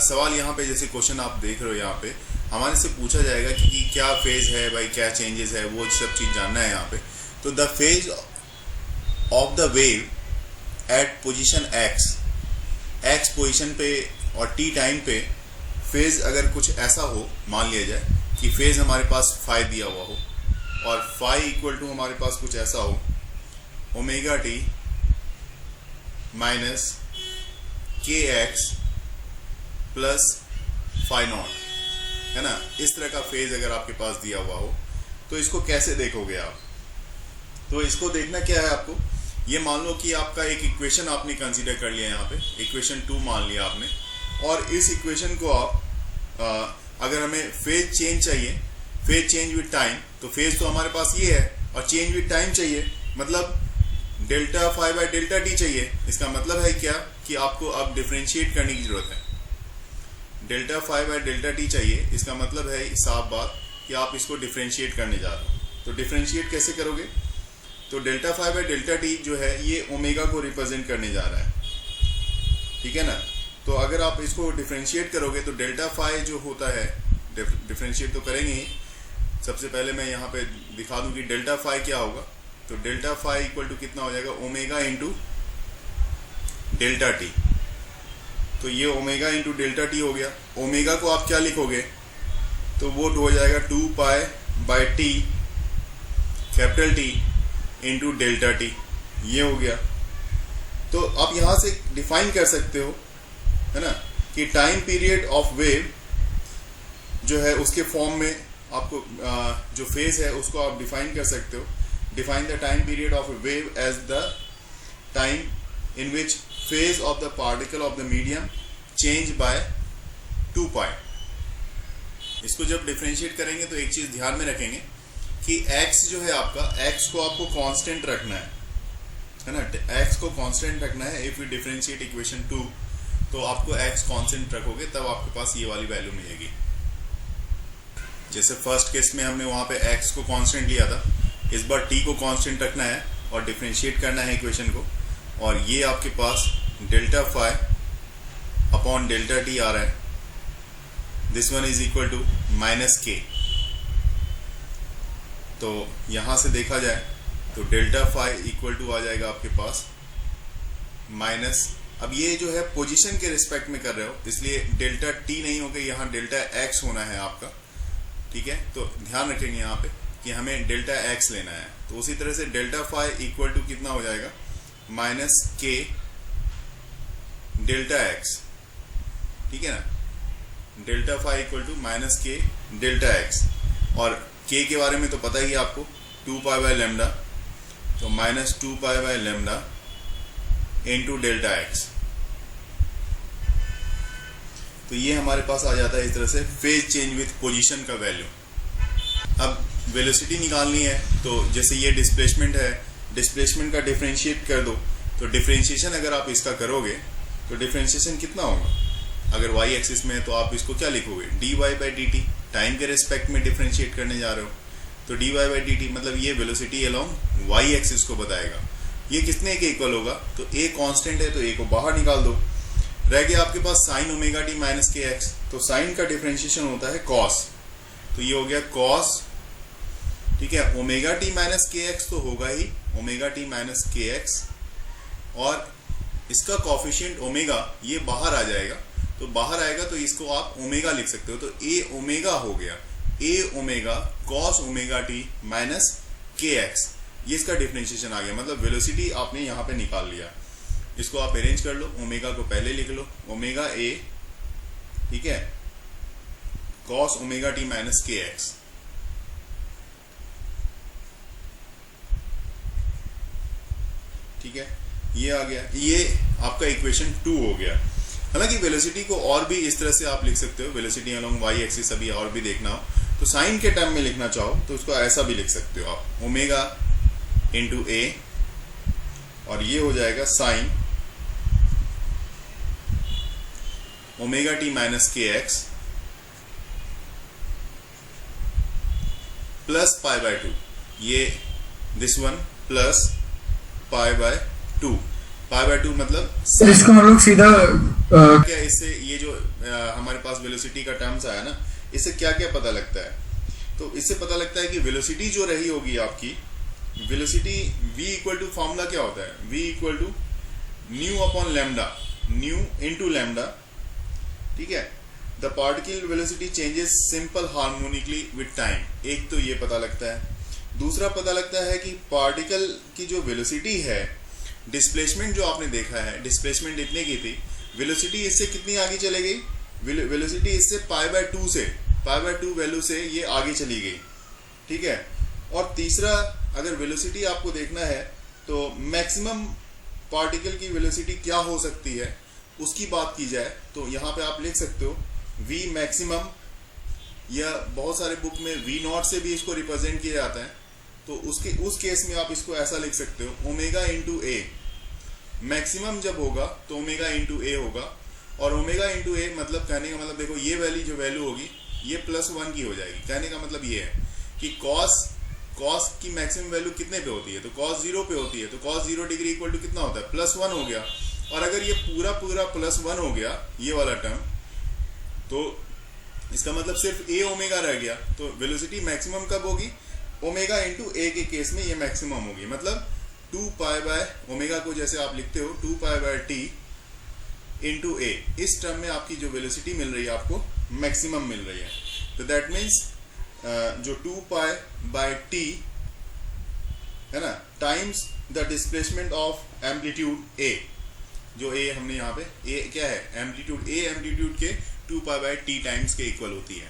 सवाल यहाँ पे जैसे क्वेश्चन आप देख रहे हो, यहाँ पे हमारे से पूछा जाएगा कि क्या फेज है भाई, क्या चेंजेस है, वो सब चीज़ जानना है यहाँ पे। तो the phase of the wave eight position x position पे और टी टाइम पे फेज अगर कुछ ऐसा हो, मान लिया जाए कि फेज हमारे पास फाई दिया हुआ हो और फाई इक्वल टू हमारे पास कुछ ऐसा हो omega t minus k x plus phi not, है ना। इस तरह का फेज अगर आपके पास दिया हुआ हो तो इसको कैसे देखोगे आप, तो इसको देखना क्या है आपको, ये मान लो कि आपका एक इक्वेशन आपने कंसीडर कर लिया, यहाँ पे इक्वेशन 2 मान लिया आपने, और इस इक्वेशन को आप अगर हमें फेज चेंज चाहिए, फेज चेंज विद टाइम, तो फेज तो हमारे पास ये है और चेंज विद टाइम चाहिए, मतलब delta phi by delta t चाहिए। इसका मतलब है क्या कि आपको अब डिफरेंशिएट करने की जरूरत है, delta phi by delta t चाहिए। इसका मतलब है साफ बात कि आप इसको डिफरेंशिएट करने जा रहे हो। तो डिफरेंशिएट कैसे करोगे, तो delta phi by delta t जो है ये ओमेगा को रिप्रेजेंट करने जा रहा है, ठीक है ना। तो अगर आप इसको डिफरेंशिएट करोगे तो डेल्टा फाई जो होता है, डिफरेंशिएट तो करेंगे ही, सबसे पहले मैं यहाँ पे दिखा दूं कि डेल्टा फाई क्या होगा। तो डेल्टा फाई इक्वल टू कितना हो जाएगा, ओमेगा इंटू डेल्टा टी। तो ये ओमेगा इंटू डेल्टा टी हो गया। ओमेगा को आप क्या लिखोगे, तो वो हो जाएगा 2 pi by T capital T into delta T, ये हो गया। तो आप यहाँ से डिफाइन कर सकते हो, है ना, कि टाइम पीरियड ऑफ वेव जो है उसके फॉर्म में आपको जो फेज है उसको आप डिफाइन कर सकते हो। Define the time period of a wave as the time in which phase of the particle of the medium change by 2 pi। इसको जब डिफरेंशिएट करेंगे तो एक चीज ध्यान में रखेंगे कि x जो है आपका, x को आपको कांस्टेंट रखना है ना, x को कांस्टेंट रखना है। इफ यू डिफरेंशिएट इक्वेशन 2 तो आपको x कांस्टेंट रखोगे तब आपके पास ये वाली वैल्यू मिलेगी। जैसे फर्स्ट केस में हमने वहां पे x को कांस्टेंट लिया था, इस बार t को कांस्टेंट रखना है और डिफरेंशिएट करना है इक्वेशन को, और ये आपके पास delta phi upon delta t आ रहा है। This one is equal to minus k. तो यहां से देखा जाए तो डेल्टा फाई इक्वल टू आ जाएगा आपके पास माइनस, अब ये जो है पोजीशन के रिस्पेक्ट में कर रहे हो इसलिए डेल्टा टी नहीं होगा, यहाँ डेल्टा एक्स होना है आपका, ठीक है। तो ध्यान रखेंगे यहाँ पे कि हमें डेल्टा एक्स लेना है। तो उसी तरह से डेल्टा फाई इक्वल टू कितना हो जाएगा, माइनस के डेल्टा एक्स, ठीक है ना। Delta phi equal to minus k delta x, और के के बारे में तो पता ही है आपको, 2 पाई बाय लेमडा, तो minus 2 pi by lambda into delta x. तो ये हमारे पास आ जाता है इस तरह से फेज चेंज विथ पोजीशन का वैल्यू। अब वेलोसिटी निकालनी है, तो जैसे ये डिस्प्लेसमेंट है, डिस्प्लेसमेंट का डिफरेंशिएट कर दो तो डिफरेंशिएशन अगर आप इसका करोगे तो डिफरेंशिएशन कितना होगा? अगर y एक्सिस में है तो आप इसको क्या लिखोगे? dy by d T, time के रिस्पेक्ट में डिफरेंशिएट करने जा रहे हो तो dy बाई डी टी मतलब ये वेलोसिटी अलोंग y एक्सिस को बताएगा। ये कितने के इक्वल होगा? तो a कांस्टेंट है तो a को बाहर निकाल दो, रह गया आपके पास sign omega t minus k x. तो साइन का डिफरेंशिएशन होता है कॉस, तो ये हो गया कॉस, ठीक है। Omega t minus k x तो होगा ही, omega t minus k x, और इसका कॉफिशिएंट ओमेगा ये बाहर आ जाएगा, तो बाहर आएगा तो इसको आप ओमेगा लिख सकते हो, तो ए ओमेगा हो गया, A omega cos omega t minus k x, ये इसका डिफरेंशिएशन आ गया। मतलब वेलोसिटी आपने यहाँ पे निकाल लिया। इसको आप अरेंज कर लो, ओमेगा को पहले लिख लो, ओमेगा ए, ठीक है, cos omega t minus k x, ठीक है, ये आ गया, ये आपका इक्वेशन 2 हो गया। हालांकि वेलोसिटी को और भी इस तरह से आप लिख सकते हो, वेलोसिटी अलोंग वाई एक्सिस अभी और भी देखना हो तो साइन के टर्म में लिखना चाहो तो उसको ऐसा भी लिख सकते हो आप, ओमेगा इंटू ए, और ये हो जाएगा sign omega t minus k x plus pi by 2, ये this one plus pi by 2, pi bye 2 मतलब इसको हम लोग सीधा क्या इससे ये जो हमारे पास वेलोसिटी का टर्म्स आया ना, इससे क्या क्या पता लगता है? तो इससे पता लगता है कि वेलोसिटी जो रही होगी आपकी, velocity v equal to formula क्या होता है? v equal to nu upon lambda, nu into lambda, ठीक है। The particle velocity changes simple harmonically with time, एक तो ये पता लगता है। दूसरा पता लगता है कि पार्टिकल की जो वेलोसिटी है, डिस्प्लेसमेंट जो आपने देखा है, डिस्प्लेसमेंट इतने की थी, वेलोसिटी इससे कितनी आगे चली गई? वेलोसिटी इससे पाई बाय 2 से, पाई बाय 2 वैल्यू से ये आगे चली गई, ठीक है। और तीसरा, अगर वेलोसिटी आपको देखना है तो मैक्सिमम पार्टिकल की वेलोसिटी क्या हो सकती है उसकी बात की जाए तो यहाँ पे आप लिख सकते हो v मैक्सिमम, या बहुत सारे बुक में v नॉट से भी इसको रिप्रेजेंट किया जाता है, तो उस केस में आप इसको ऐसा लिख सकते हो, ओमेगा इंटू ए, मैक्सिमम जब होगा तो ओमेगा इंटू ए होगा, और ओमेगा इंटू ए मतलब कहने का मतलब देखो ये वैल्यू जो वैल्यू होगी ये +1 की हो जाएगी। कहने का मतलब ये है कि कॉस की मैक्सिमम वैल्यू कितने पे होती है? तो कॉस 0 पे होती है, तो कॉस 0 डिग्री इक्वल टू कितना होता है? +1 हो गया। और अगर ये पूरा +1 हो गया ये वाला टर्म, तो इसका मतलब सिर्फ ए ओमेगा रह गया, तो वेलोसिटी मैक्सिमम कब होगी? ओमेगा इंटू ए के केस में ये मैक्सिमम होगी। मतलब 2 पाई बाय ओमेगा को जैसे आप लिखते हो 2 पाई बाय टी इंटू ए, इस टर्म में आपकी जो वेलोसिटी मिल रही है आपको मैक्सिमम मिल रही है। तो दैट मीन्स जो 2 पाई बाय टी है ना, times the displacement of amplitude A, जो ए हमने यहाँ पे, ए क्या है? एम्पलीट्यूड, ए एम्पलीट्यूड के 2 पाई बाय टी टाइम्स के इक्वल होती है।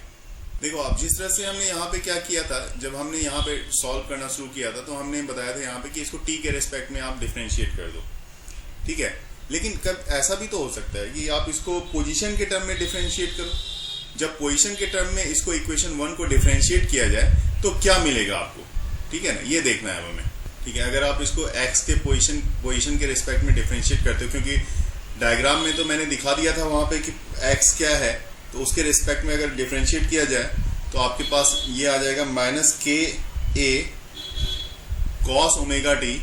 देखो आप जिस तरह से हमने यहाँ पे क्या किया था, जब हमने यहाँ पे सॉल्व करना शुरू किया था तो हमने बताया था यहाँ पे कि इसको टी के रिस्पेक्ट में आप डिफरेंशिएट कर दो, ठीक है। लेकिन कब ऐसा भी तो हो सकता है कि आप इसको पोजीशन के टर्म में डिफरेंशिएट करो। जब पोजीशन के टर्म में इसको इक्वेशन 1 को डिफरेंशिएट किया जाए तो क्या मिलेगा आपको, ठीक है ना, ये देखना है हमें, ठीक है। अगर आप इसको एक्स के पोजीशन के रिस्पेक्ट में डिफरेंशिएट करते हो, क्योंकि डायग्राम में तो मैंने दिखा दिया था वहाँ पे कि एक्स क्या है, तो उसके रिस्पेक्ट में अगर डिफरेंशिएट किया जाए तो आपके पास ये आ जाएगा -ka cos omega T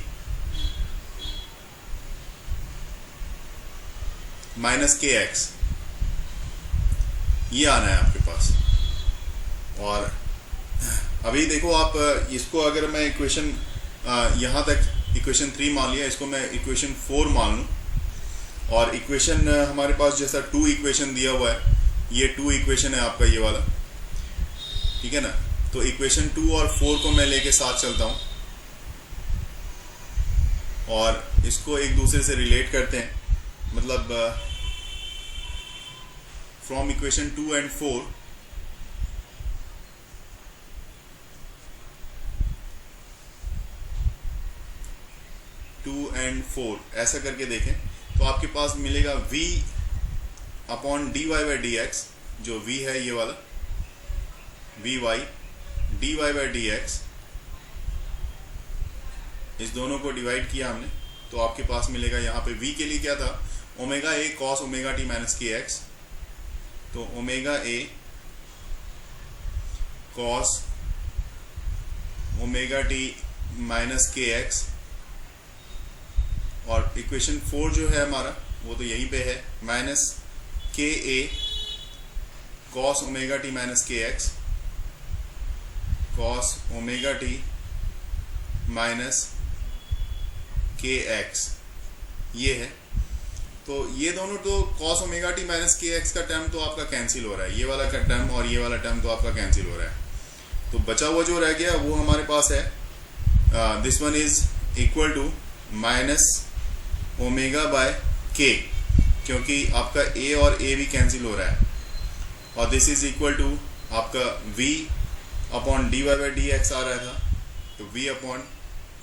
-kx, ये आना है आपके पास। और अभी देखो आप इसको, अगर मैं इक्वेशन यहाँ तक इक्वेशन 3 मान लिया, इसको मैं इक्वेशन 4 मान लूँ, और इक्वेशन हमारे पास जैसा 2 इक्वेशन दिया हुआ है, ये 2 इक्वेशन है आपका ये वाला, ठीक है ना। तो इक्वेशन 2 और 4 को मैं लेके साथ चलता हूँ और इसको एक दूसरे से रिलेट करते हैं। मतलब फ्रॉम इक्वेशन 2 and 4 2 and 4 ऐसा करके देखें तो आपके पास मिलेगा v upon dy by d x, जो v है ये वाला vy dy by d x, इस दोनों को डिवाइड किया हमने तो आपके पास मिलेगा यहाँ पे v के लिए क्या था, omega a cos omega t minus k x. तो omega a cos omega t minus k x, और इक्वेशन 4 जो है हमारा वो तो यहीं पे है, माइनस के ए cos omega t minus k x cos omega t minus k x, ये है। तो ये दोनों तो cos omega t minus k x का टर्म तो आपका कैंसिल हो रहा है, ये वाला का टर्म और ये वाला टर्म तो आपका कैंसिल हो रहा है। तो बचा हुआ जो रह गया वो हमारे पास है this one is equal to minus omega by k, क्योंकि आपका ए और ए भी कैंसिल हो रहा है, और दिस इज इक्वल टू आपका v upon d y by d x आ रहा था, तो v upon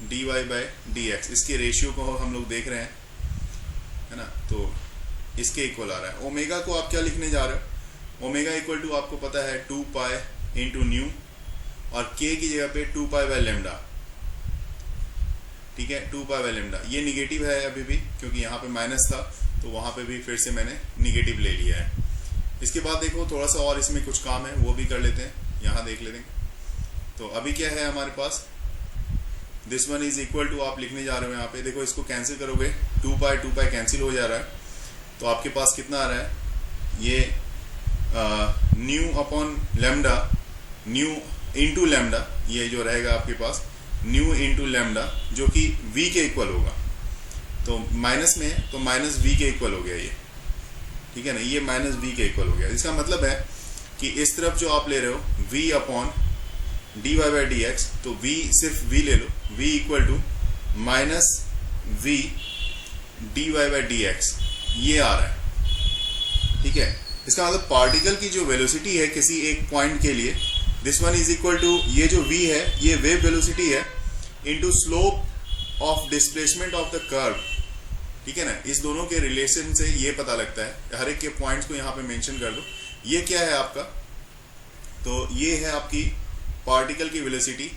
d y by d x, इसके रेशियो को हम लोग देख रहे हैं, है ना, तो इसके इक्वल आ रहा है। ओमेगा को आप क्या लिखने जा रहे हो, ओमेगा इक्वल टू आपको पता है 2 पाई इंटू न्यू, और k की जगह पे 2 पाई बाय लेमडा, ठीक है, 2 पाई बाय लेमडा। ये निगेटिव है अभी भी, क्योंकि यहाँ पे माइनस था, तो वहाँ पे भी फिर से मैंने निगेटिव ले लिया है। इसके बाद देखो थोड़ा सा और इसमें कुछ काम है, वो भी कर लेते हैं, यहाँ देख लेते हैं। तो अभी क्या है हमारे पास, this one is equal to आप लिखने जा रहे हो यहाँ पे, देखो इसको कैंसिल करोगे, 2 पाई कैंसिल हो जा रहा है, तो आपके पास कितना आ रहा है, ये new upon lambda, new into lambda, ये जो रहेगा आपके पास न्यू इंटू लेमडा, जो कि v के इक्वल होगा। तो माइनस में है तो माइनस v के इक्वल हो गया ये, ठीक है ना, ये माइनस v के इक्वल हो गया। इसका मतलब है कि इस तरफ जो आप ले रहे हो v upon d y by d x, तो v सिर्फ v ले लो, v equal to minus v d y by d x, ये आ रहा है, ठीक है। इसका मतलब पार्टिकल की जो वेलोसिटी है किसी एक पॉइंट के लिए, this one is equal to, ये जो v है ये वेव वेलोसिटी है into slope of displacement of the curve, ठीक है ना। इस दोनों के रिलेशन से ये पता लगता है, हर एक के पॉइंट्स को यहाँ पे मेंशन कर दो। ये क्या है आपका, तो ये है आपकी पार्टिकल की velocity,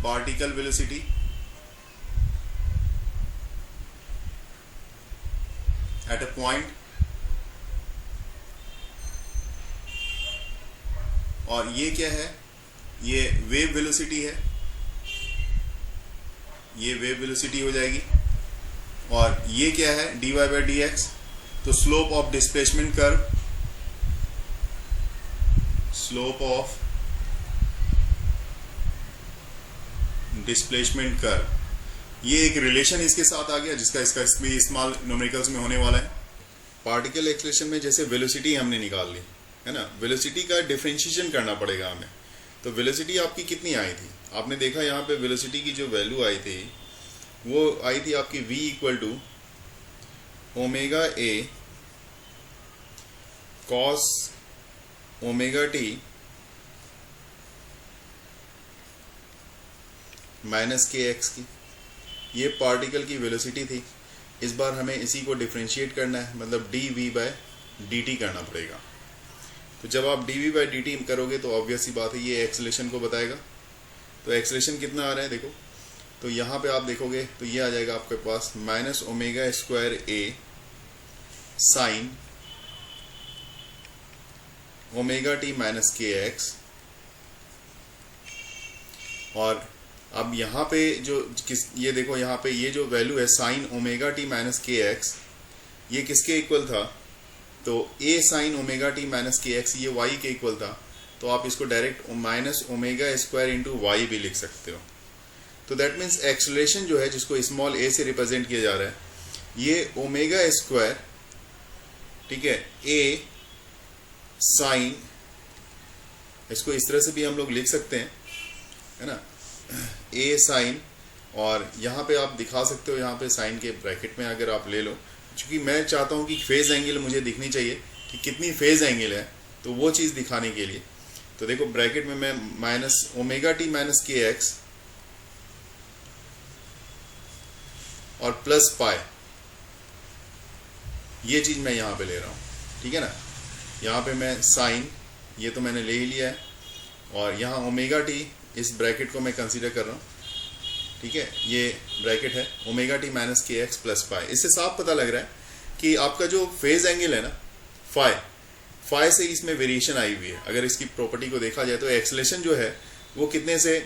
particle velocity at a point, और ये क्या है, ये वेव वेलोसिटी है, ये वेव वेलोसिटी हो जाएगी, और ये क्या है, d y by d x, तो slope of displacement curve, slope of displacement curve, ये एक रिलेशन इसके साथ आ गया, जिसका इसका भी इस्तेमाल न्यूमेरिकल्स में होने वाला है। पार्टिकल एक्सेलरेशन में जैसे वेलोसिटी हमने निकाल ली है ना, वेलोसिटी का डिफरेंशिएशन करना पड़ेगा हमें। तो वेलोसिटी आपकी कितनी आई थी, आपने देखा यहाँ पे वेलोसिटी की जो वैल्यू आई थी वो आई थी आपकी v equal to omega a cos omega t minus k x की, ये पार्टिकल की वेलोसिटी थी। इस बार हमें इसी को डिफरेंशिएट करना है, मतलब d v by d t करना पड़ेगा। तो जब आप d v by d t करोगे तो ऑब्वियस सी बात है ये एक्सेलरेशन को बताएगा। तो एक्सेलरेशन कितना आ रहा है देखो, तो यहाँ पे आप देखोगे तो ये आ जाएगा आपके पास माइनस ओमेगा स्क्वायर ए sine omega t minus k x. और अब यहाँ पे जो ये देखो यहाँ पे ये जो वैल्यू है sine omega t minus k x, ये किसके इक्वल था, तो a sine omega t minus k x, ये y के इक्वल था। तो आप इसको direct minus omega square into y भी लिख सकते हो। तो दैट मीन्स एक्सेलरेशन जो है जिसको स्मॉल a से रिप्रेजेंट किया जा रहा है, ये ओमेगा स्क्वायर, ठीक है, a साइन, इसको इस तरह से भी हम लोग लिख सकते हैं, है ना, a साइन, और यहाँ पे आप दिखा सकते हो, यहाँ पे साइन के ब्रैकेट में अगर आप ले लो, क्योंकि मैं चाहता हूँ कि फेज एंगल मुझे दिखनी चाहिए कि कितनी फेज एंगल है, तो वो चीज़ दिखाने के लिए तो देखो ब्रैकेट में मैं minus omega t minus k x और प्लस पाई, ये चीज़ मैं यहाँ पे ले रहा हूँ, ठीक है ना। यहाँ पे मैं साइन, ये तो मैंने ले ही लिया है, और यहाँ ओमेगा टी, इस ब्रैकेट को मैं कंसीडर कर रहा हूँ, ठीक है, ये ब्रैकेट है omega t minus k x plus pi. इससे साफ पता लग रहा है कि आपका जो फेज एंगल है ना फाई से इसमें वेरिएशन आई हुई है। अगर इसकी प्रॉपर्टी को देखा जाए तो एक्सेलेरेशन जो है वो कितने से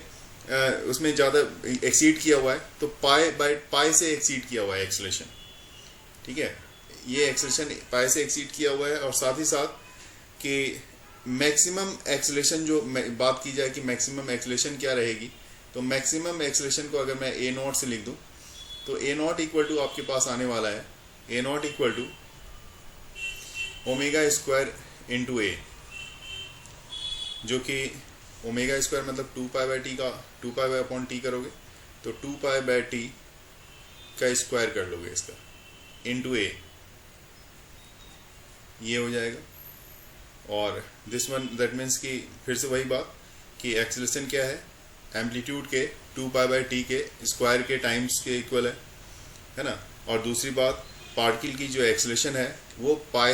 उसमें ज़्यादा एक्सीड किया हुआ है, तो पाई से एक्सीड किया हुआ है एक्सेलेरेशन। ठीक है, ये एक्सेलेरेशन पाई से एक्सीड किया हुआ है। और साथ ही साथ कि मैक्सिमम एक्सेलेरेशन जो बात की जाए कि मैक्सिमम एक्सेलेरेशन क्या रहेगी, तो मैक्सिमम एक्सेलेरेशन को अगर मैं ए नॉट से लिख दूं तो ए नॉट इक्वल टू आपके पास आने वाला है A not equal to omega square into A, जो कि ओमेगा स्क्वायर मतलब 2 पाई टी का 2 पाई अपॉन टी करोगे तो 2 पाई टी का स्क्वायर कर लोगे इसका इंटू ए, ये हो जाएगा। और दिस वन दैट मीन्स कि फिर से वही बात कि एक्सेलेरेशन क्या है, एम्पलीट्यूड के 2 पाई टी के स्क्वायर के टाइम्स के इक्वल है ना। और दूसरी बात, पार्टिकल की जो एक्सेलेरेशन है वो पाई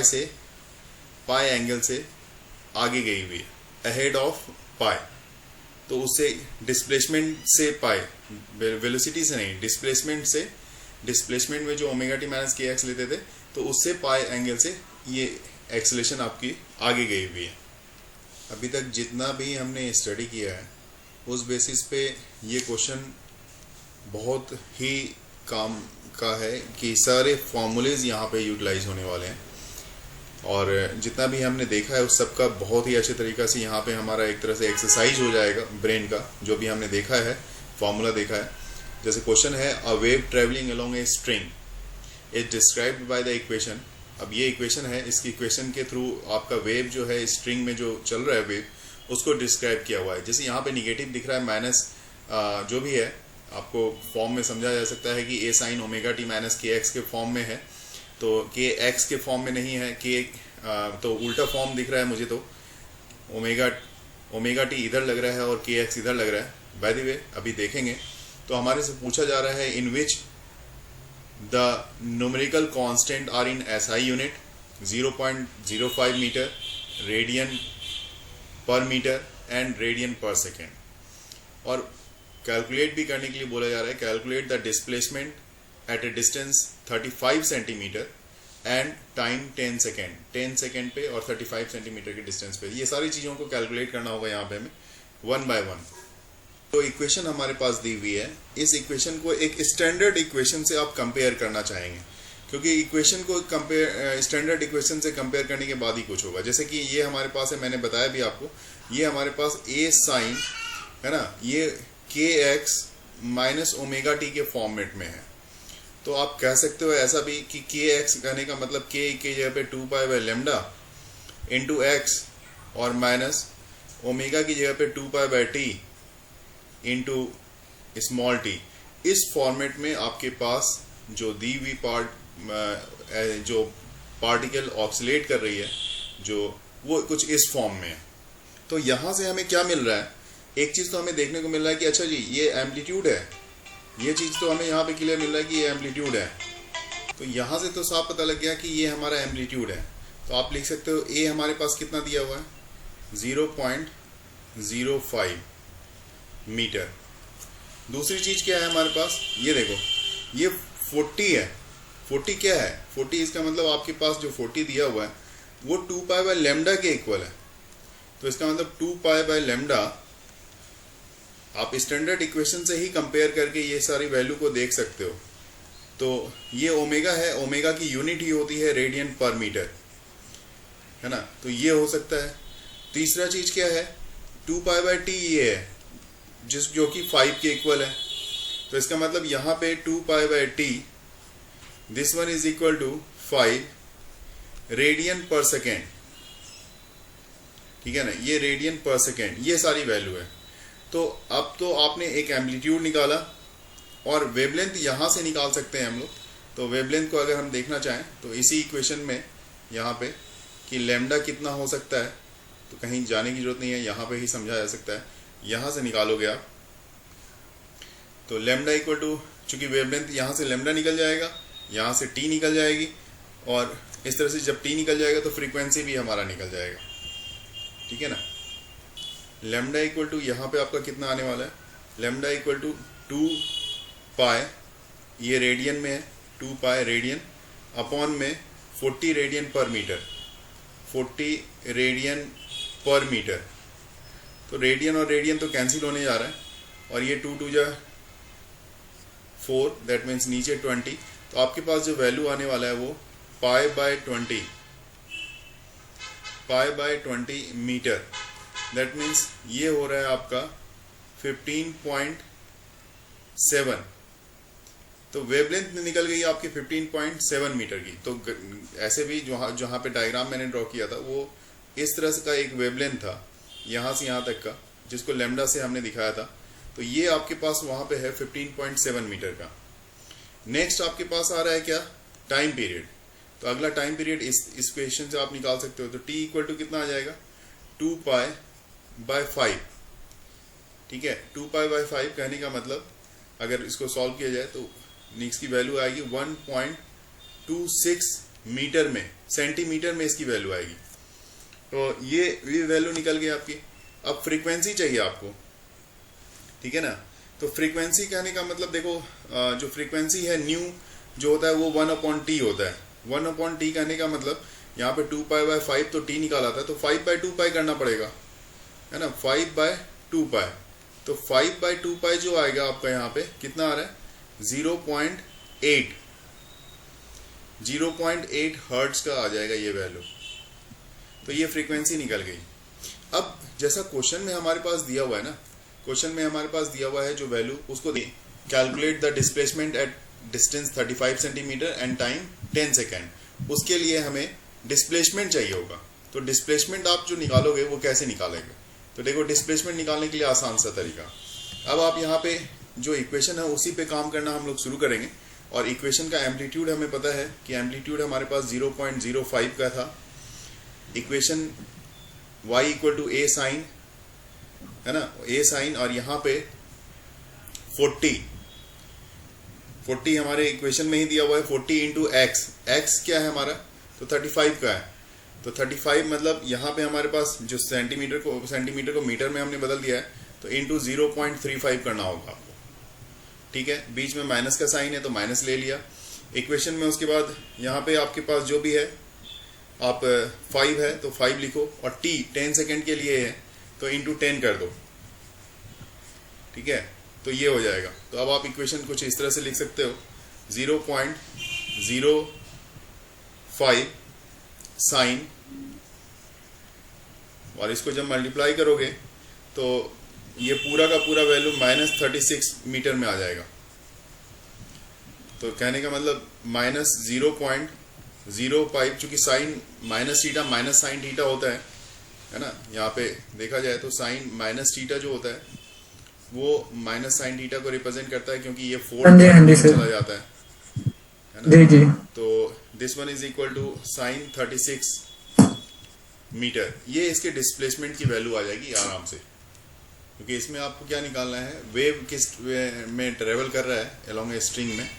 एंगल से आगे गई हुई है, अहेड ऑफ पाई। तो उससे डिस्प्लेसमेंट से पाई, वेलोसिटी से नहीं, डिस्प्लेसमेंट में जो omega t minus k x लेते थे तो उससे पाई एंगल से ये एक्सेलेरेशन आपकी आगे गई हुई है। अभी तक जितना भी हमने स्टडी किया है उस बेसिस पे ये क्वेश्चन बहुत ही काम का है कि सारे फॉर्मूलेज यहाँ पे यूटिलाइज होने वाले हैं। और जितना भी हमने देखा है उस सब का बहुत ही अच्छे तरीक़ा से यहाँ पे हमारा एक तरह से एक्सरसाइज हो जाएगा ब्रेन का, जो भी हमने देखा है फॉर्मूला देखा है। जैसे क्वेश्चन है a wave travelling along a string is described by the equation. अब ये इक्वेशन है, इसकी इक्वेशन के थ्रू आपका वेव जो है स्ट्रिंग में जो चल रहा है वेव, उसको डिस्क्राइब किया हुआ है। जैसे यहाँ पे निगेटिव दिख रहा है माइनस, जो भी है आपको फॉर्म में समझा जा सकता है कि ए sine omega t minus k x के फॉर्म में है, तो के एक्स के फॉर्म में नहीं है, के तो उल्टा फॉर्म दिख रहा है मुझे, तो ओमेगा टी इधर लग रहा है और के एक्स इधर लग रहा है। बाय द वे अभी देखेंगे तो हमारे से पूछा जा रहा है in which the numerical constant are in SI unit 0.05 metre, radian per metre and radian per second. और कैलकुलेट भी करने के लिए बोला जा रहा है, calculate the displacement at a distance 35 centimetre and time 10 second, 10 second पे और 35 सेंटीमीटर के डिस्टेंस पे। ये सारी चीज़ों को कैलकुलेट करना होगा यहाँ पे हमें वन बाय वन। तो इक्वेशन हमारे पास दी हुई है, इस इक्वेशन को एक स्टैंडर्ड इक्वेशन से आप कंपेयर करना चाहेंगे, क्योंकि इक्वेशन को स्टैंडर्ड इक्वेशन से कंपेयर करने के बाद ही कुछ होगा। जैसे कि ये हमारे पास है, मैंने बताया भी आपको, ये हमारे पास ए साइन है ना, ये के एक्स माइनस ओमेगा टी के फॉर्मेट में है। तो आप कह सकते हो ऐसा भी कि के एक्स कहने का मतलब के जगह पे 2 pi by lambda into x और माइनस ओमेगा की जगह पे 2 pi by T into small T. इस फॉर्मेट में आपके पास जो दी हुई जो पार्टिकल ऑक्सीलेट कर रही है जो वो कुछ इस फॉर्म में है। तो यहाँ से हमें क्या मिल रहा है, एक चीज़ तो हमें देखने को मिल रहा है कि अच्छा जी ये एम्पलीट्यूड है, ये चीज़ तो हमें यहाँ पे क्लियर मिल रहा है कि ये एम्पलीट्यूड है। तो यहाँ से तो साफ पता लग गया कि ये हमारा एम्पलीट्यूड है। तो आप लिख सकते हो ए हमारे पास कितना दिया हुआ है 0.05 मीटर। दूसरी चीज़ क्या है हमारे पास, ये देखो ये 40 है। 40 क्या है, 40 इसका मतलब आपके पास जो 40 दिया हुआ है वो 2 पाई बाय लेमडा के इक्वल है। तो इसका मतलब 2 पाई बाय लेमडा, आप स्टैंडर्ड इक्वेशन से ही कंपेयर करके ये सारी वैल्यू को देख सकते हो। तो ये ओमेगा है, ओमेगा की यूनिट ही होती है रेडियन पर मीटर, है ना। तो ये हो सकता है। तीसरा चीज क्या है, 2 पाई बाय टी ये है जो कि 5 के इक्वल है। तो इसका मतलब यहाँ पे 2 pi by t, this one is equal to 5 radian per second, ठीक है ना, ये रेडियन पर सेकेंड, ये सारी वैल्यू है। तो अब तो आपने एक एम्पलीट्यूड निकाला और वेवलेंथ यहाँ से निकाल सकते हैं हम लोग। तो वेवलेंथ को अगर हम देखना चाहें तो इसी इक्वेशन में यहाँ पे कि लेमडा कितना हो सकता है, तो कहीं जाने की जरूरत नहीं है, यहाँ पे ही समझा जा सकता है। यहाँ से निकालोगे आप तो लेमडा इक्वल टू, चूंकि वेवलेंथ यहाँ से लेमडा निकल जाएगा, यहाँ से टी निकल जाएगी, और इस तरह से जब टी निकल जाएगा तो फ्रीक्वेंसी भी हमारा निकल जाएगा, ठीक है ना। लेमडा इक्वल टू यहाँ पे आपका कितना आने वाला है, लेमडा इक्वल टू 2 पाई, ये रेडियन में है, 2 पाई रेडियन अपॉन में 40 radian per metre, 40 radian per metre. तो रेडियन और रेडियन तो कैंसिल होने जा रहा है, और ये 2 2 जा 4, दैट मीन्स नीचे 20। तो आपके पास जो वैल्यू आने वाला है वो pi by 20 metre, that means ये हो रहा है आपका 15.7। तो वेवलेंथ निकल गई आपकी 15.7 मीटर की। तो ऐसे भी जहाँ पे डायग्राम मैंने ड्रॉ किया था वो इस तरह से का एक वेवलेंथ था, यहाँ से यहाँ तक का, जिसको लैम्डा से हमने दिखाया था। तो ये आपके पास वहाँ पे है 15.7 मीटर का। नेक्स्ट आपके पास आ रहा है क्या, टाइम पीरियड। तो अगला टाइम पीरियड इस क्वेश्चन से आप निकाल सकते हो। तो t इक्वल टू कितना आ जाएगा, 2 पाई बाय 5। ठीक है, 2 पाई बाय 5 कहने का मतलब अगर इसको सॉल्व किया जाए तो नेक्स्ट की वैल्यू आएगी 1.26 मीटर में, सेंटीमीटर में इसकी वैल्यू आएगी। तो ये वैल्यू निकल गई आपकी। अब फ्रीक्वेंसी चाहिए आपको, ठीक है ना। तो फ्रीक्वेंसी कहने का मतलब देखो, जो फ्रीक्वेंसी है न्यू जो होता है वो 1/t होता है। 1/t कहने का मतलब यहाँ पे 2 पाई बाय 5 तो t निकाला था, तो 5 बाय 2 पाई करना पड़ेगा, है ना, 5 बाय 2 पाई। तो 5 बाय 2 पाई जो आएगा आपका यहाँ पे कितना आ रहा है, 0.8 हर्ट्ज का आ जाएगा ये वैल्यू। तो ये फ्रीक्वेंसी निकल गई। अब जैसा क्वेश्चन में हमारे पास दिया हुआ है ना, क्वेश्चन में हमारे पास दिया हुआ है जो वैल्यू, उसको calculate the displacement at distance 35 centimetre and time 10 second. उसके लिए हमें डिस्प्लेसमेंट चाहिए होगा। तो डिस्प्लेसमेंट आप जो निकालोगे वो कैसे निकालेंगे, तो देखो डिस्प्लेसमेंट निकालने के लिए आसान सा तरीका। अब आप यहाँ पे जो इक्वेशन है उसी पे काम करना हम लोग शुरू करेंगे। और इक्वेशन का एम्पलीट्यूड हमें पता है कि एम्पलीट्यूड हमारे पास 0.05 का था। Equation y equal to a sine, है ना, a साइन, और यहाँ पे 40 हमारे इक्वेशन में ही दिया हुआ है। 40 इंटू x क्या है हमारा, तो 35 का है। तो 35 मतलब यहाँ पे हमारे पास जो सेंटीमीटर को मीटर में हमने बदल दिया है, तो इंटू 0.35 करना होगा आपको। ठीक है, बीच में माइनस का साइन है तो माइनस ले लिया इक्वेशन में। उसके बाद यहाँ पे आपके पास जो भी है, आप 5 है तो 5 लिखो, और t 10 सेकेंड के लिए है तो इंटू 10 कर दो। ठीक है, तो ये हो जाएगा। तो अब आप इक्वेशन कुछ इस तरह से लिख सकते हो, 0.05 साइन, और इसको जब मल्टीप्लाई करोगे तो ये पूरा का पूरा वैल्यू -36 मीटर में आ जाएगा। तो कहने का मतलब -0.05, चूंकि sine minus theta minus sine theta होता है ना, यहाँ पे देखा जाए तो साइन माइनस थीटा जो होता है वो माइनस साइन थीटा को रिप्रेजेंट करता है, क्योंकि ये 4 चला जाता है ना। जी। तो this one is equal to sine 36 metre. ये इसके डिस्प्लेसमेंट की वैल्यू आ जाएगी आराम से, क्योंकि इसमें आपको क्या निकालना है, वेव किस में ट्रेवल कर रहा है अलोंग ए स्ट्रिंग में,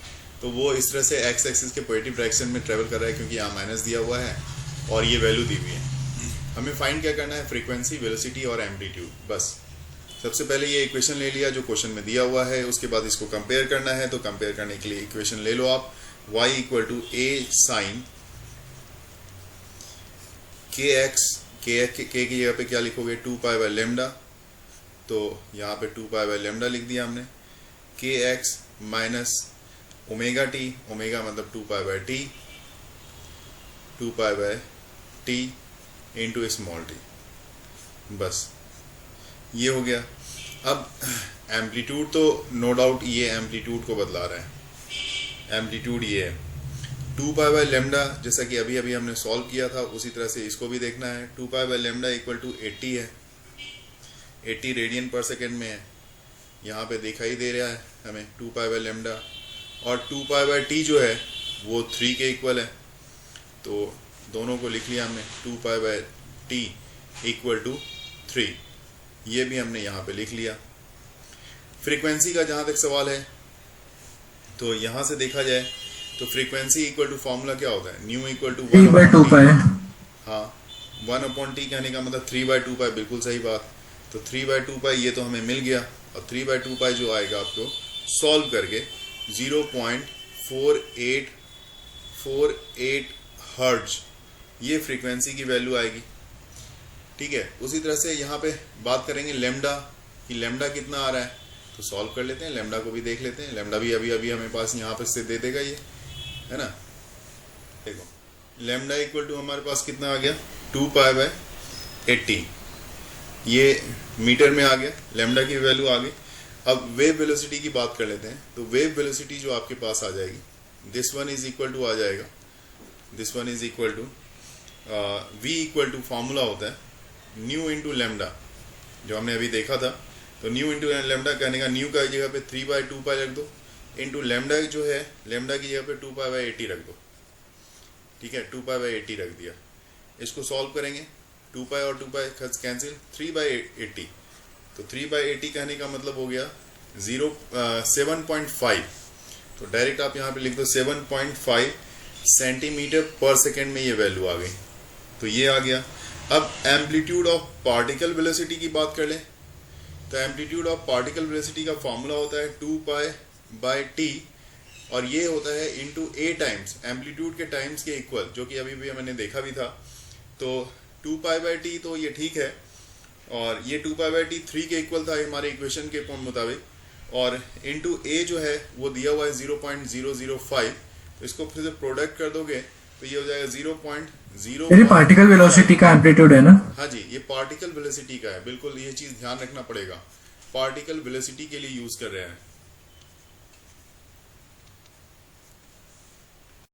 तो वो इस तरह से एक्स एक्सिस के पॉजिटिव डायरेक्शन में ट्रेवल कर रहा है, क्योंकि यहाँ माइनस दिया हुआ है और ये वैल्यू दी हुई है। हमें फाइंड क्या करना है, फ्रीक्वेंसी, वेलोसिटी और एम्पलीट्यूड। बस सबसे पहले ये इक्वेशन ले लिया जो क्वेश्चन में दिया हुआ है, उसके बाद इसको कंपेयर करना है। तो कंपेयर करने के लिए इक्वेशन ले लो आप, y equal to a sine k की जगह पे क्या लिखोगे, 2 पाई बाय लेमडा। तो यहाँ पे 2 पाई बाय लेमडा लिख दिया हमने। के x minus omega T, omega मतलब 2 pi by T, 2 pi by T into small T. बस ये हो गया। अब एम्पलीट्यूड तो नो डाउट ये एम्पलीट्यूड को बदला रहा है, एम्पलीट्यूड ये है 2 पाई बाय लेमडा, जैसा कि अभी अभी हमने सॉल्व किया था उसी तरह से इसको भी देखना है। 2 pi by lambda equal to 80 है, 80 रेडियन पर सेकेंड में है, यहाँ पे दिखाई दे रहा है हमें 2 पाई बाय लेमडा। और 2 पाई बाय टी जो है वो 3 के इक्वल है, तो दोनों को लिख लिया हमने, 2 pi by t equal to 3, ये भी हमने यहाँ पे लिख लिया। फ्रीक्वेंसी का जहाँ तक सवाल है, तो यहाँ से देखा जाए तो फ्रीक्वेंसी इक्वल टू फॉर्मूला क्या होता है, न्यू इक्वल टू 3/2 पाई। हाँ, 1/t कहने का मतलब 3/2 पाई, बिल्कुल सही बात। तो 3/2 पाई ये तो हमें मिल गया, और 3/2 पाई जो आएगा आपको सॉल्व करके 0.4848 हर्ट्ज, ये फ्रीक्वेंसी की वैल्यू आएगी। ठीक है, उसी तरह से यहाँ पे बात करेंगे लेमडा कि लेमडा कितना आ रहा है, तो सॉल्व कर लेते हैं, लेमडा को भी देख लेते हैं। लेमडा भी अभी अभी हमें पास यहाँ पे से दे देगा ये, है ना। देखो लेमडा इक्वल टू हमारे पास कितना आ गया 2π/80, ये मीटर में आ गया, लेमडा की वैल्यू आ गई। अब वेव वेलोसिटी की बात कर लेते हैं, तो वेव वेलोसिटी जो आपके पास आ जाएगी, this one is equal to आ जाएगा, this one is equal to v equal to formula होता है न्यू इंटू लेमडा, जो हमने अभी देखा था। तो न्यू इंटू लेमडा कहने का, न्यू का जगह पे 3/2π रख दो, इंटू लेमडा जो है, लेमडा की जगह पे 2π/80 रख दो। ठीक है, 2π/80 रख दिया। इसको सॉल्व करेंगे, 2π और 2π कैंसिल, 3/80, तो 3/80 कहने का मतलब हो गया 7.5। तो डायरेक्ट आप यहाँ पे लिख दो 7.5 सेंटीमीटर पर सेकेंड में ये वैल्यू आ गई, तो ये आ गया। अब एम्पलीट्यूड ऑफ पार्टिकल वेलोसिटी की बात कर लें, तो एम्पलीट्यूड ऑफ पार्टिकल वेलोसिटी का फॉर्मूला होता है 2π/t, और ये होता है इंटू a टाइम्स एम्पलीट्यूड के टाइम्स के इक्वल, जो कि अभी भी मैंने देखा भी था। तो 2π/t तो ये ठीक है, और ये 2π/t 3 के इक्वल था हमारे इक्वेशन के मुताबिक, और इंटू a जो है वो दिया हुआ है 0.005, तो इसको फिर से प्रोडक्ट कर दोगे तो ये हो जाएगा 0.0। ये पार्टिकल वेलोसिटी का एम्पलीट्यूड है ना? हाँ जी, ये पार्टिकल वेलोसिटी का है, बिल्कुल ये चीज ध्यान रखना पड़ेगा, पार्टिकल वेलोसिटी के लिए यूज कर रहे हैं।